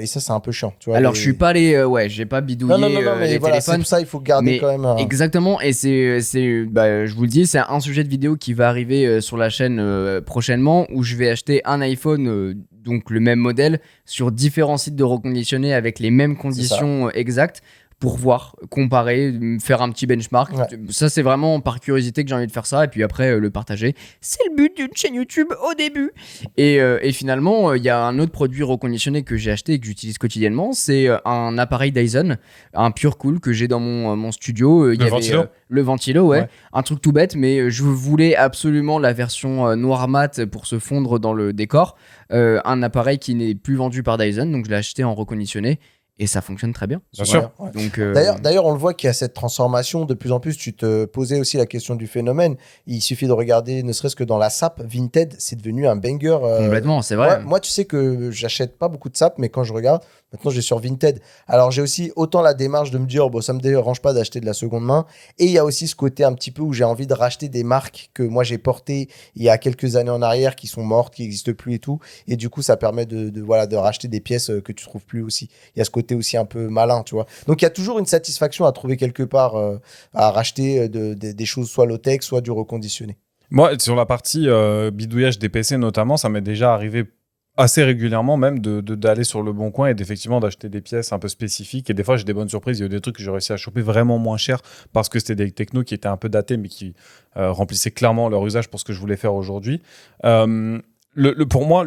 ça, c'est un peu chiant. Tu vois, alors, je suis pas allé. j'ai pas bidouillé non, mais les voilà, téléphones. c'est pour ça il faut garder quand même. Exactement, et je vous le dis, c'est un sujet de vidéo qui va arriver sur la chaîne prochainement, où je vais acheter un iPhone, donc le même modèle, sur différents sites de reconditionnés avec les mêmes conditions exactes, pour voir, comparer, faire un petit benchmark. Ouais. Ça, c'est vraiment par curiosité que j'ai envie de faire ça, et puis après, le partager. C'est le but d'une chaîne YouTube au début. Et finalement, il y a un autre produit reconditionné que j'ai acheté et que j'utilise quotidiennement. C'est un appareil Dyson, un Pure Cool que j'ai dans mon studio. Le ventilo le ventilo, ouais. Un truc tout bête, mais je voulais absolument la version noir mat pour se fondre dans le décor. Un appareil qui n'est plus vendu par Dyson, donc je l'ai acheté en reconditionné. Et ça fonctionne très bien. Bien sûr. Ouais. Donc, D'ailleurs, on le voit qu'il y a cette transformation. De plus en plus, tu te posais aussi la question du phénomène. Il suffit de regarder, ne serait-ce que dans la SAP, Vinted, c'est devenu un banger. Complètement, c'est vrai. Moi, tu sais que j'achète pas beaucoup de SAP, mais quand je regarde, maintenant, j'ai sur Vinted. Alors, j'ai aussi autant la démarche de me dire, bon, ça me dérange pas d'acheter de la seconde main. Et il y a aussi ce côté un petit peu où j'ai envie de racheter des marques que moi, j'ai portées il y a quelques années en arrière, qui sont mortes, qui n'existent plus et tout. Et du coup, ça permet de racheter des pièces que tu trouves plus aussi. Il y a ce côté aussi un peu malin, tu vois. Donc, il y a toujours une satisfaction à trouver quelque part à racheter des choses soit low-tech, soit du reconditionné. Moi, sur la partie bidouillage des PC notamment, ça m'est déjà arrivé assez régulièrement même d'aller sur le Bon Coin et d'effectivement d'acheter des pièces un peu spécifiques, et des fois j'ai des bonnes surprises. Il y a eu des trucs que j'ai réussi à choper vraiment moins cher parce que c'était des technos qui étaient un peu datés mais qui remplissaient clairement leur usage pour ce que je voulais faire aujourd'hui. Pour moi,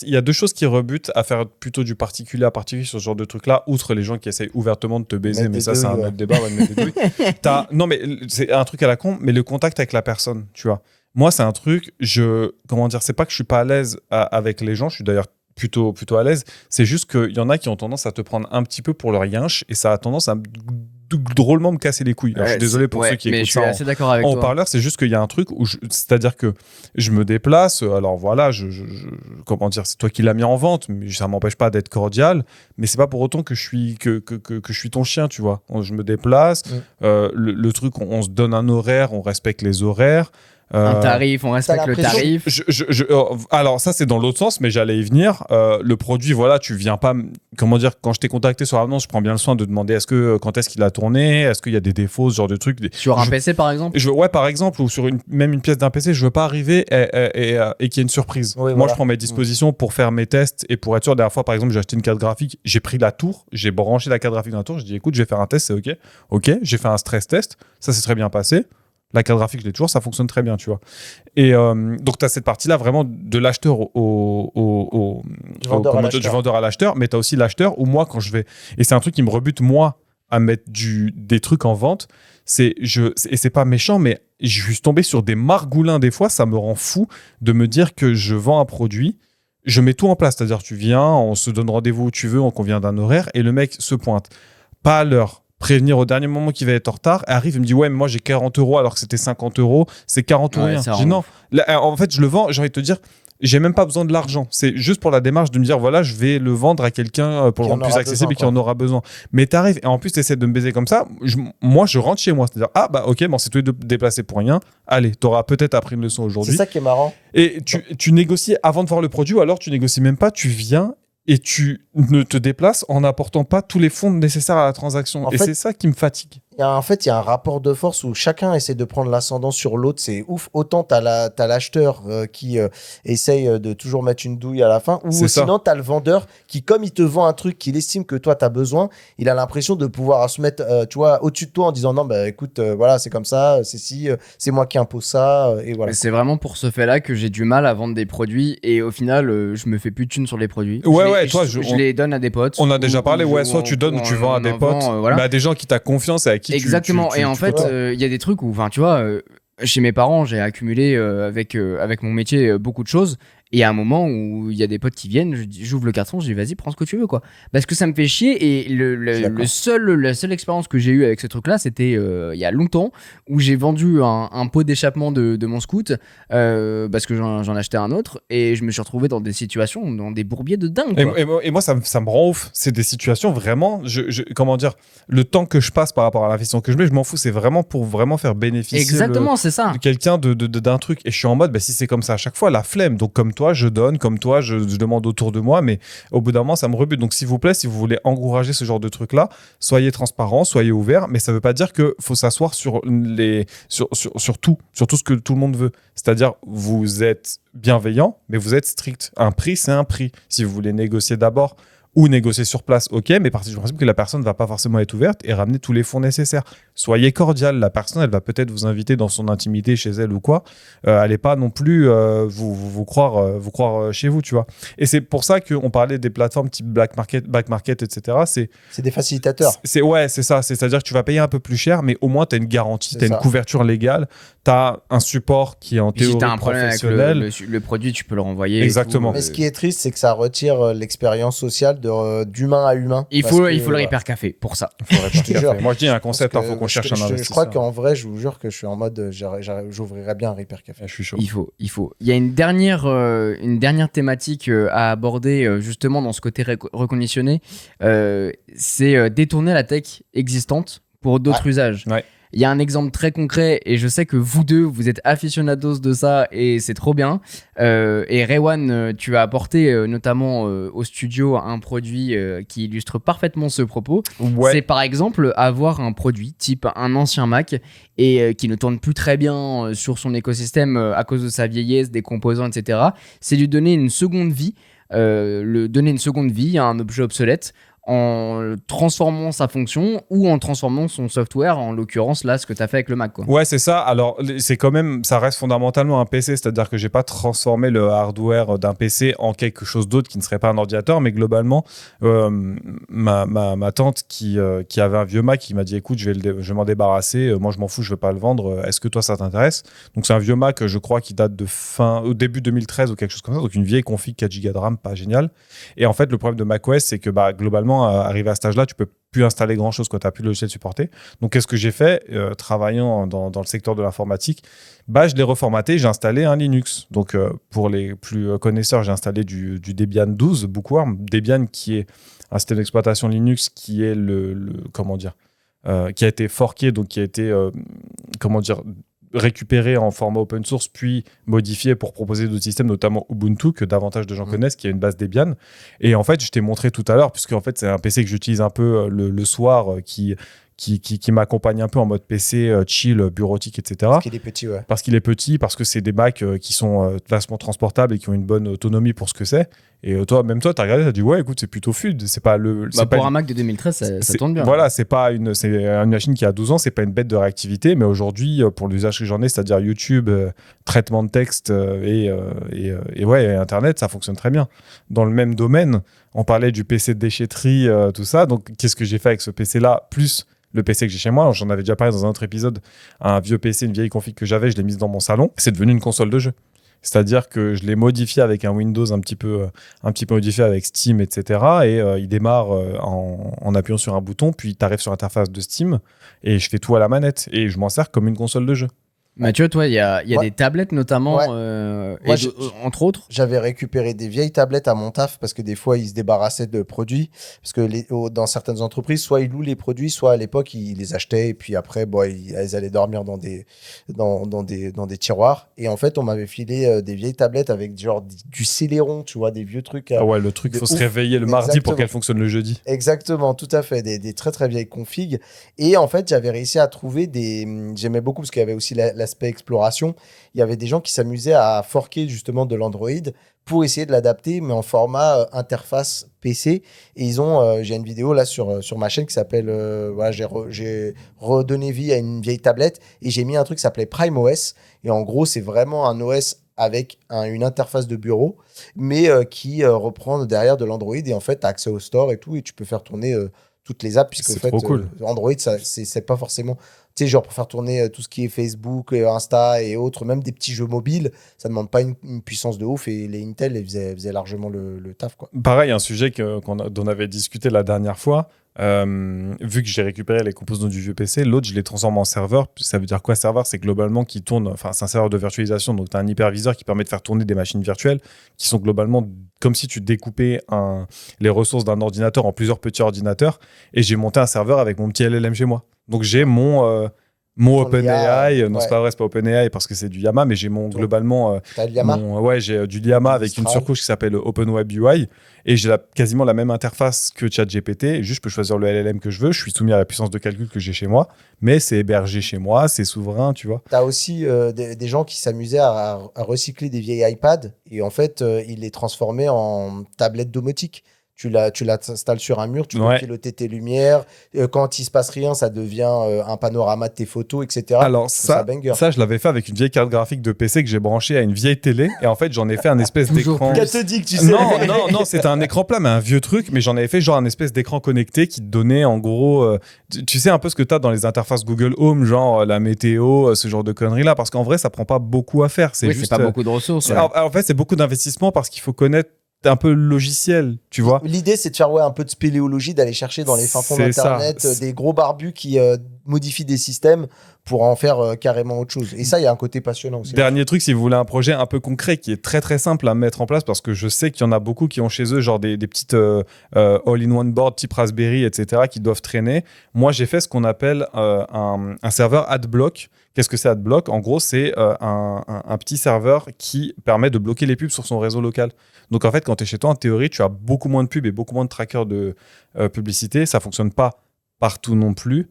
il y a deux choses qui rebutent à faire plutôt du particulier à particulier sur ce genre de truc-là, outre les gens qui essayent ouvertement de te baiser, mais ça, c'est un autre débat. Non, mais c'est un truc à la con, mais le contact avec la personne, tu vois. Moi, c'est un truc, c'est pas que je suis pas à l'aise avec les gens, je suis d'ailleurs plutôt à l'aise, c'est juste qu'il y en a qui ont tendance à te prendre un petit peu pour leur yinche, et ça a tendance à drôlement me casser les couilles. Alors, je suis désolé pour ceux qui écoutent ça en haut-parleur, c'est juste qu'il y a un truc où c'est-à-dire que je me déplace, alors voilà, c'est toi qui l'as mis en vente, mais ça m'empêche pas d'être cordial, mais c'est pas pour autant que je suis ton chien, tu vois. Je me déplace, le truc, on se donne un horaire, on respecte les horaires. Un tarif, on respecte le tarif. Alors ça, c'est dans l'autre sens, mais j'allais y venir. Le produit, voilà, tu viens pas. Comment dire, quand je t'ai contacté sur l'annonce, je prends bien le soin de demander quand est-ce qu'il a tourné, est-ce qu'il y a des défauts, ce genre de trucs. Sur un PC, par exemple. Ouais, par exemple, ou sur même une pièce d'un PC, je veux pas arriver et qu'il y ait une surprise. Oui, Moi, je prends mes dispositions pour faire mes tests et pour être sûr. La dernière fois, par exemple, j'ai acheté une carte graphique, j'ai pris la tour, j'ai branché la carte graphique dans la tour, j'ai dit écoute, je vais faire un test, c'est ok. Ok, j'ai fait un stress test, ça s'est très bien passé. La carte graphique, je l'ai toujours, ça fonctionne très bien, tu vois. Et donc, tu as cette partie-là vraiment de l'acheteur du vendeur à l'acheteur, mais tu as aussi l'acheteur où moi, quand je vais... Et c'est un truc qui me rebute, moi, à mettre des trucs en vente. Et c'est pas méchant, mais je suis tombé sur des margoulins des fois, ça me rend fou de me dire que je vends un produit, je mets tout en place, c'est-à-dire tu viens, on se donne rendez-vous où tu veux, on convient d'un horaire, et le mec se pointe. Pas à l'heure. Prévenir au dernier moment qu'il va être en retard, arrive et me dit ouais mais moi j'ai 40 € alors que c'était 50 €, c'est 40 ou rien. Je dis non, là, en fait je le vends, j'ai envie de te dire j'ai même pas besoin de l'argent. C'est juste pour la démarche de me dire, voilà, je vais le vendre à quelqu'un pour le rendre plus accessible et qui en aura besoin. Mais t'arrives, et en plus, t'essaies de me baiser comme ça. Moi, je rentre chez moi. C'est-à-dire, ah, bah, ok, bon, c'est tous les deux déplacés pour rien. Allez, t'auras peut-être appris une leçon aujourd'hui. C'est ça qui est marrant. Et tu négocies avant de voir le produit, ou alors tu négocies même pas, tu viens et tu ne te déplaces en n'apportant pas tous les fonds nécessaires à la transaction. Et c'est ça qui me fatigue. En fait, il y a un rapport de force où chacun essaie de prendre l'ascendant sur l'autre. C'est ouf. Autant t'as l'acheteur qui essaye de toujours mettre une douille à la fin, ou sinon t'as le vendeur qui, comme il te vend un truc qu'il estime que toi t'as besoin, il a l'impression de pouvoir se mettre, tu vois, au-dessus de toi en disant non, bah écoute, voilà, c'est comme ça, c'est moi qui impose ça, et voilà. C'est vraiment pour ce fait-là que j'ai du mal à vendre des produits et au final, je me fais plus de thunes sur les produits. Je les donne à des potes. On a déjà parlé, soit tu donnes ou tu vends à des potes, mais à des gens qui t'as confiance et à qui exactement. Et en fait, il y a des trucs où, enfin, tu vois, chez mes parents, j'ai accumulé avec mon métier beaucoup de choses. Et à un moment où il y a des potes qui viennent, j'ouvre le carton, je dis vas-y, prends ce que tu veux, quoi. Parce que ça me fait chier. Et la seule expérience que j'ai eue avec ce truc-là, c'était il y a longtemps, où j'ai vendu un pot d'échappement de mon scout parce que j'en achetais un autre. Et je me suis retrouvé dans des situations, dans des bourbiers de dingue, quoi. Et moi, ça me rend ouf. C'est des situations vraiment, comment dire, le temps que je passe par rapport à l'investissement que je mets, je m'en fous. C'est vraiment pour vraiment faire bénéficier exactement, c'est ça. quelqu'un d'un truc. Et je suis en mode, bah, si c'est comme ça à chaque fois, la flemme. Donc, comme toi, je donne, comme toi, je demande autour de moi, mais au bout d'un moment, ça me rebute. Donc, s'il vous plaît, si vous voulez encourager ce genre de truc-là, soyez transparent, soyez ouvert, mais ça veut pas dire qu'il faut s'asseoir sur tout ce que tout le monde veut. C'est-à-dire, vous êtes bienveillant, mais vous êtes strict. Un prix, c'est un prix. Si vous voulez négocier d'abord ou négocier sur place, ok, mais partez du principe que la personne ne va pas forcément être ouverte et ramener tous les fonds nécessaires. Soyez cordial, la personne, elle va peut-être vous inviter dans son intimité chez elle ou quoi. Allez pas non plus vous croire chez vous, tu vois. Et c'est pour ça qu'on parlait des plateformes type back market, etc. C'est des facilitateurs. C'est ça. C'est-à-dire que tu vas payer un peu plus cher, mais au moins, tu as une garantie, tu as une couverture légale, tu as un support qui est en théorie si t'as un problème professionnel. avec le produit, tu peux le renvoyer. Exactement. Mais ce qui est triste, c'est que ça retire l'expérience sociale d'humain à humain. Il faut le Repair Café pour ça. Moi, je dis un concept, il faut qu'on cherche un investisseur. Je crois qu'en vrai, je vous jure que je suis en mode, j'ouvrirais bien un Repair Café. Je suis chaud. Il faut. Il y a une dernière thématique à aborder justement dans ce côté reconditionné. C'est détourner la tech existante pour d'autres usages. Ouais. Il y a un exemple très concret et je sais que vous deux, vous êtes aficionados de ça et c'est trop bien. Et Rewan, tu as apporté notamment au studio un produit qui illustre parfaitement ce propos. Ouais. C'est par exemple avoir un produit type un ancien Mac et qui ne tourne plus très bien sur son écosystème à cause de sa vieillesse, des composants, etc. C'est lui donner une seconde vie, donner une seconde vie à un objet obsolète, en transformant sa fonction ou en transformant son software, en l'occurrence là ce que tu as fait avec le Mac, quoi. Ouais, c'est ça. Alors c'est quand même, ça reste fondamentalement un PC, c'est-à-dire que j'ai pas transformé le hardware d'un PC en quelque chose d'autre qui ne serait pas un ordinateur, mais globalement ma tante qui avait un vieux Mac, qui m'a dit écoute, je vais m'en débarrasser, moi je m'en fous, je vais pas le vendre, est-ce que toi ça t'intéresse? Donc c'est un vieux Mac, je crois, qui date de au début 2013 ou quelque chose comme ça, donc une vieille config 4 Go de RAM, pas génial. Et en fait le problème de macOS, c'est que globalement arrivé à cet âge-là, tu peux plus installer grand-chose quand tu n'as plus le logiciel supporté. Donc, qu'est-ce que j'ai fait travaillant dans le secteur de l'informatique? Je l'ai reformaté, j'ai installé un Linux. Donc, pour les plus connaisseurs, j'ai installé du Debian 12 Bookworm. Debian, qui est un système d'exploitation Linux qui est qui a été forké, donc qui a été récupéré en format open source, puis modifié pour proposer d'autres systèmes, notamment Ubuntu, que davantage de gens connaissent, qui a une base Debian. Et en fait, je t'ai montré tout à l'heure, puisque en fait, c'est un PC que j'utilise un peu le soir, qui m'accompagne un peu en mode PC chill, bureautique, etc. Parce qu'il est petit, ouais. Parce qu'il est petit, parce que c'est des Macs qui sont vachement transportables et qui ont une bonne autonomie pour ce que c'est. Et toi, t'as regardé, t'as dit ouais, écoute, c'est plutôt fluide. C'est pas pour un Mac de 2013, ça tourne bien. Voilà, c'est une machine qui a 12 ans, c'est pas une bête de réactivité, mais aujourd'hui, pour l'usage que j'en ai, c'est-à-dire YouTube, traitement de texte et Internet, ça fonctionne très bien. Dans le même domaine, on parlait du PC de déchetterie, tout ça. Donc, qu'est-ce que j'ai fait avec ce PC-là, plus le PC que j'ai chez moi? J'en avais déjà parlé dans un autre épisode. Un vieux PC, une vieille config que j'avais, je l'ai mise dans mon salon. C'est devenu une console de jeu. C'est-à-dire que je l'ai modifié avec un Windows un petit peu modifié avec Steam, etc. Et il démarre en appuyant sur un bouton, puis tu arrives sur l'interface de Steam et je fais tout à la manette et je m'en sers comme une console de jeu. Mathieu, toi, il y a Ouais. des tablettes notamment, Ouais. Moi, entre autres. J'avais récupéré des vieilles tablettes à mon taf parce que des fois, ils se débarrassaient de produits. Parce que dans certaines entreprises, soit ils louent les produits, soit à l'époque, ils les achetaient. Et puis après, bon, elles allaient dormir dans des tiroirs. Et en fait, on m'avait filé des vieilles tablettes avec genre du Celeron, tu vois, des vieux trucs. Ah ouais, le truc, de faut se ouf. réveiller le mardi pour Exactement. qu'elle fonctionne le jeudi. Exactement, tout à fait, des très très vieilles configs. Et en fait, j'avais réussi à trouver j'aimais beaucoup parce qu'il y avait aussi l'aspect exploration. Il y avait des gens qui s'amusaient à forquer justement de l'Android pour essayer de l'adapter, mais en format interface PC. Et j'ai une vidéo là sur ma chaîne qui s'appelle, voilà, j'ai redonné vie à une vieille tablette et j'ai mis un truc qui s'appelait Prime OS. Et en gros, c'est vraiment un OS avec une interface de bureau, mais qui reprend derrière de l'Android. Et en fait, tu as accès au store et tout, et tu peux faire tourner toutes les apps, puisque C'est en fait, trop cool. Android, c'est pas forcément... Tu sais, genre pour faire tourner tout ce qui est Facebook, Insta et autres, même des petits jeux mobiles, ça demande pas une puissance de ouf, et les Intel, ils faisaient largement le taf, quoi. Pareil, un sujet dont on avait discuté la dernière fois. Vu que j'ai récupéré les composants du vieux PC, l'autre, je les transforme en serveur. Ça veut dire quoi, serveur? C'est globalement qui tourne, enfin, c'est un serveur de virtualisation. Donc, tu as un hyperviseur qui permet de faire tourner des machines virtuelles qui sont globalement comme si tu découpais les ressources d'un ordinateur en plusieurs petits ordinateurs. Et j'ai monté un serveur avec mon petit LLM chez moi. Donc, j'ai mon Ton OpenAI. IA, Non, c'est ouais. pas vrai, c'est pas OpenAI parce que c'est du Llama, mais j'ai globalement. T'as le Llama? Ouais, j'ai du Llama avec une Mistral. surcouche qui s'appelle OpenWeb UI et j'ai quasiment la même interface que ChatGPT. Et juste, je peux choisir le LLM que je veux. Je suis soumis à la puissance de calcul que j'ai chez moi, mais c'est hébergé chez moi, c'est souverain, tu vois. T'as aussi des gens qui s'amusaient à recycler des vieilles iPads et en fait, ils les transformaient en tablettes domotiques. Tu l'installes sur un mur, tu peux Ouais. piloter tes lumières. Quand il se passe rien, ça devient un panorama de tes photos, etc. Alors Je trouve ça, banger. ça, je l'avais fait avec une vieille carte graphique de PC que j'ai branchée à une vieille télé. Et en fait, j'en ai fait un espèce Toujours d'écran. plus. Cathodique, tu sais. Non, c'était un écran plat, mais un vieux truc. Mais j'en avais fait genre un espèce d'écran connecté qui te donnait en gros, tu sais un peu ce que tu as dans les interfaces Google Home, genre la météo, ce genre de conneries là. Parce qu'en vrai, ça prend pas beaucoup à faire. C'est Oui, juste. c'est pas beaucoup de ressources. ouais. En fait, c'est beaucoup d'investissement parce qu'il faut connaître un peu le logiciel, tu vois. L'idée, c'est de faire un peu de spéléologie, d'aller chercher dans les fins fonds C'est ça. d'Internet des gros barbus qui modifient des systèmes pour en faire carrément autre chose. Et ça, il y a un côté passionnant aussi. Dernier truc, si vous voulez un projet un peu concret qui est très très simple à mettre en place, parce que je sais qu'il y en a beaucoup qui ont chez eux genre des petites all-in-one board type Raspberry, etc., qui doivent traîner. Moi, j'ai fait ce qu'on appelle un serveur AdBlock. Qu'est-ce que c'est AdBlock? En gros, c'est un petit serveur qui permet de bloquer les pubs sur son réseau local. Donc en fait, quand tu es chez toi, en théorie, tu as beaucoup moins de pubs et beaucoup moins de trackers de publicité. Ça fonctionne pas partout non plus.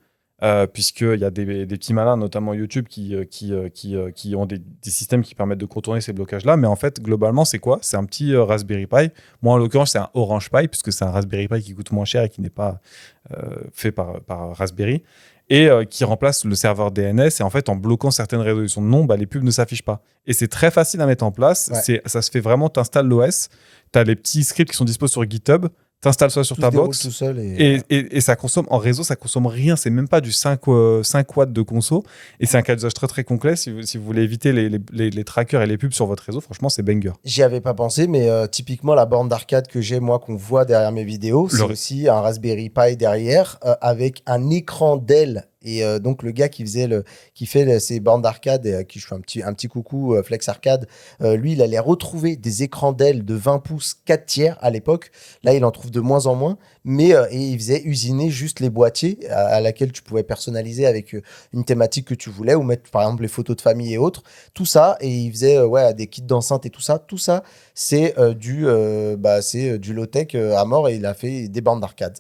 Puisqu'il y a des petits malins, notamment YouTube, qui ont des systèmes qui permettent de contourner ces blocages-là. Mais en fait, globalement, c'est quoi? C'est un petit Raspberry Pi. Moi, en l'occurrence, c'est un Orange Pi, puisque c'est un Raspberry Pi qui coûte moins cher et qui n'est pas fait par Raspberry, et qui remplace le serveur DNS. Et en fait, en bloquant certaines résolutions de nom, les pubs ne s'affichent pas. Et c'est très facile à mettre en place. Ouais. Ça se fait vraiment, tu installes l'OS, tu as les petits scripts qui sont dispo sur GitHub, tu installes ça sur Tout ta se déroule box. tout seul Et ça consomme en réseau, ça consomme rien. C'est même pas du 5 watts de conso. Et c'est un cas d'usage très très complet. Si vous voulez éviter les trackers et les pubs sur votre réseau, franchement, c'est banger. J'y avais pas pensé, mais typiquement, la borne d'arcade que j'ai, moi, qu'on voit derrière mes vidéos, c'est aussi un Raspberry Pi derrière avec un écran Dell. Et donc, le gars qui fait ces bornes d'arcade, et à qui je fais un petit coucou, Flex Arcade, lui, il allait retrouver des écrans Dell de 20 pouces 4 tiers à l'époque. Là, il en trouve de moins en moins. Mais et il faisait usiner juste les boîtiers à laquelle tu pouvais personnaliser avec une thématique que tu voulais, ou mettre, par exemple, les photos de famille et autres. Tout ça, et il faisait des kits d'enceinte et tout ça. Tout ça, c'est du low-tech à mort, et il a fait des bornes d'arcade.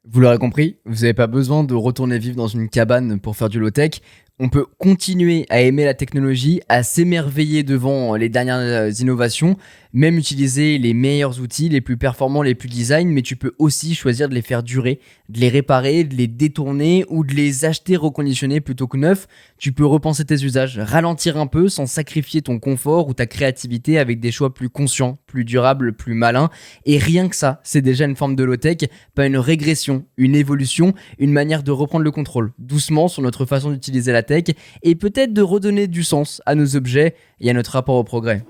Vous l'aurez compris, vous n'avez pas besoin de retourner vivre dans une cabane pour faire du low-tech. On peut continuer à aimer la technologie, à s'émerveiller devant les dernières innovations, même utiliser les meilleurs outils, les plus performants, les plus design, mais tu peux aussi choisir de les faire durer, de les réparer, de les détourner ou de les acheter reconditionnés plutôt que neufs. Tu peux repenser tes usages, ralentir un peu sans sacrifier ton confort ou ta créativité avec des choix plus conscients, plus durables, plus malins. Et rien que ça, c'est déjà une forme de low-tech, pas une régression, une évolution, une manière de reprendre le contrôle doucement sur notre façon d'utiliser la tech et peut-être de redonner du sens à nos objets et à notre rapport au progrès.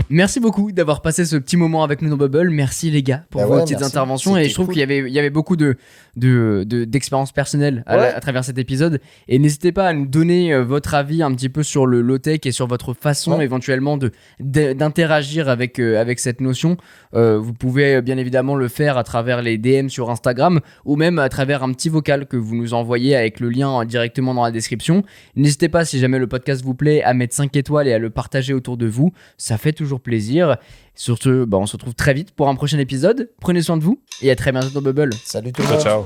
Merci beaucoup d'avoir passé ce petit moment avec nous dans Bubble. Merci les gars pour vos petites interventions. Et je trouve qu'il y avait beaucoup d'expériences personnelles à travers cet épisode. Et n'hésitez pas à nous donner votre avis un petit peu sur le low-tech et sur votre façon éventuellement d'interagir avec cette notion. Vous pouvez bien évidemment le faire à travers les DM sur Instagram ou même à travers un petit vocal que vous nous envoyez avec le lien directement dans la description. N'hésitez pas, si jamais le podcast vous plaît, à mettre 5 étoiles et à le partager autour de vous. Ça fait toujours plaisir. Sur ce, on se retrouve très vite pour un prochain épisode. Prenez soin de vous et à très bientôt dans Bubble. Salut tout le monde. Ciao.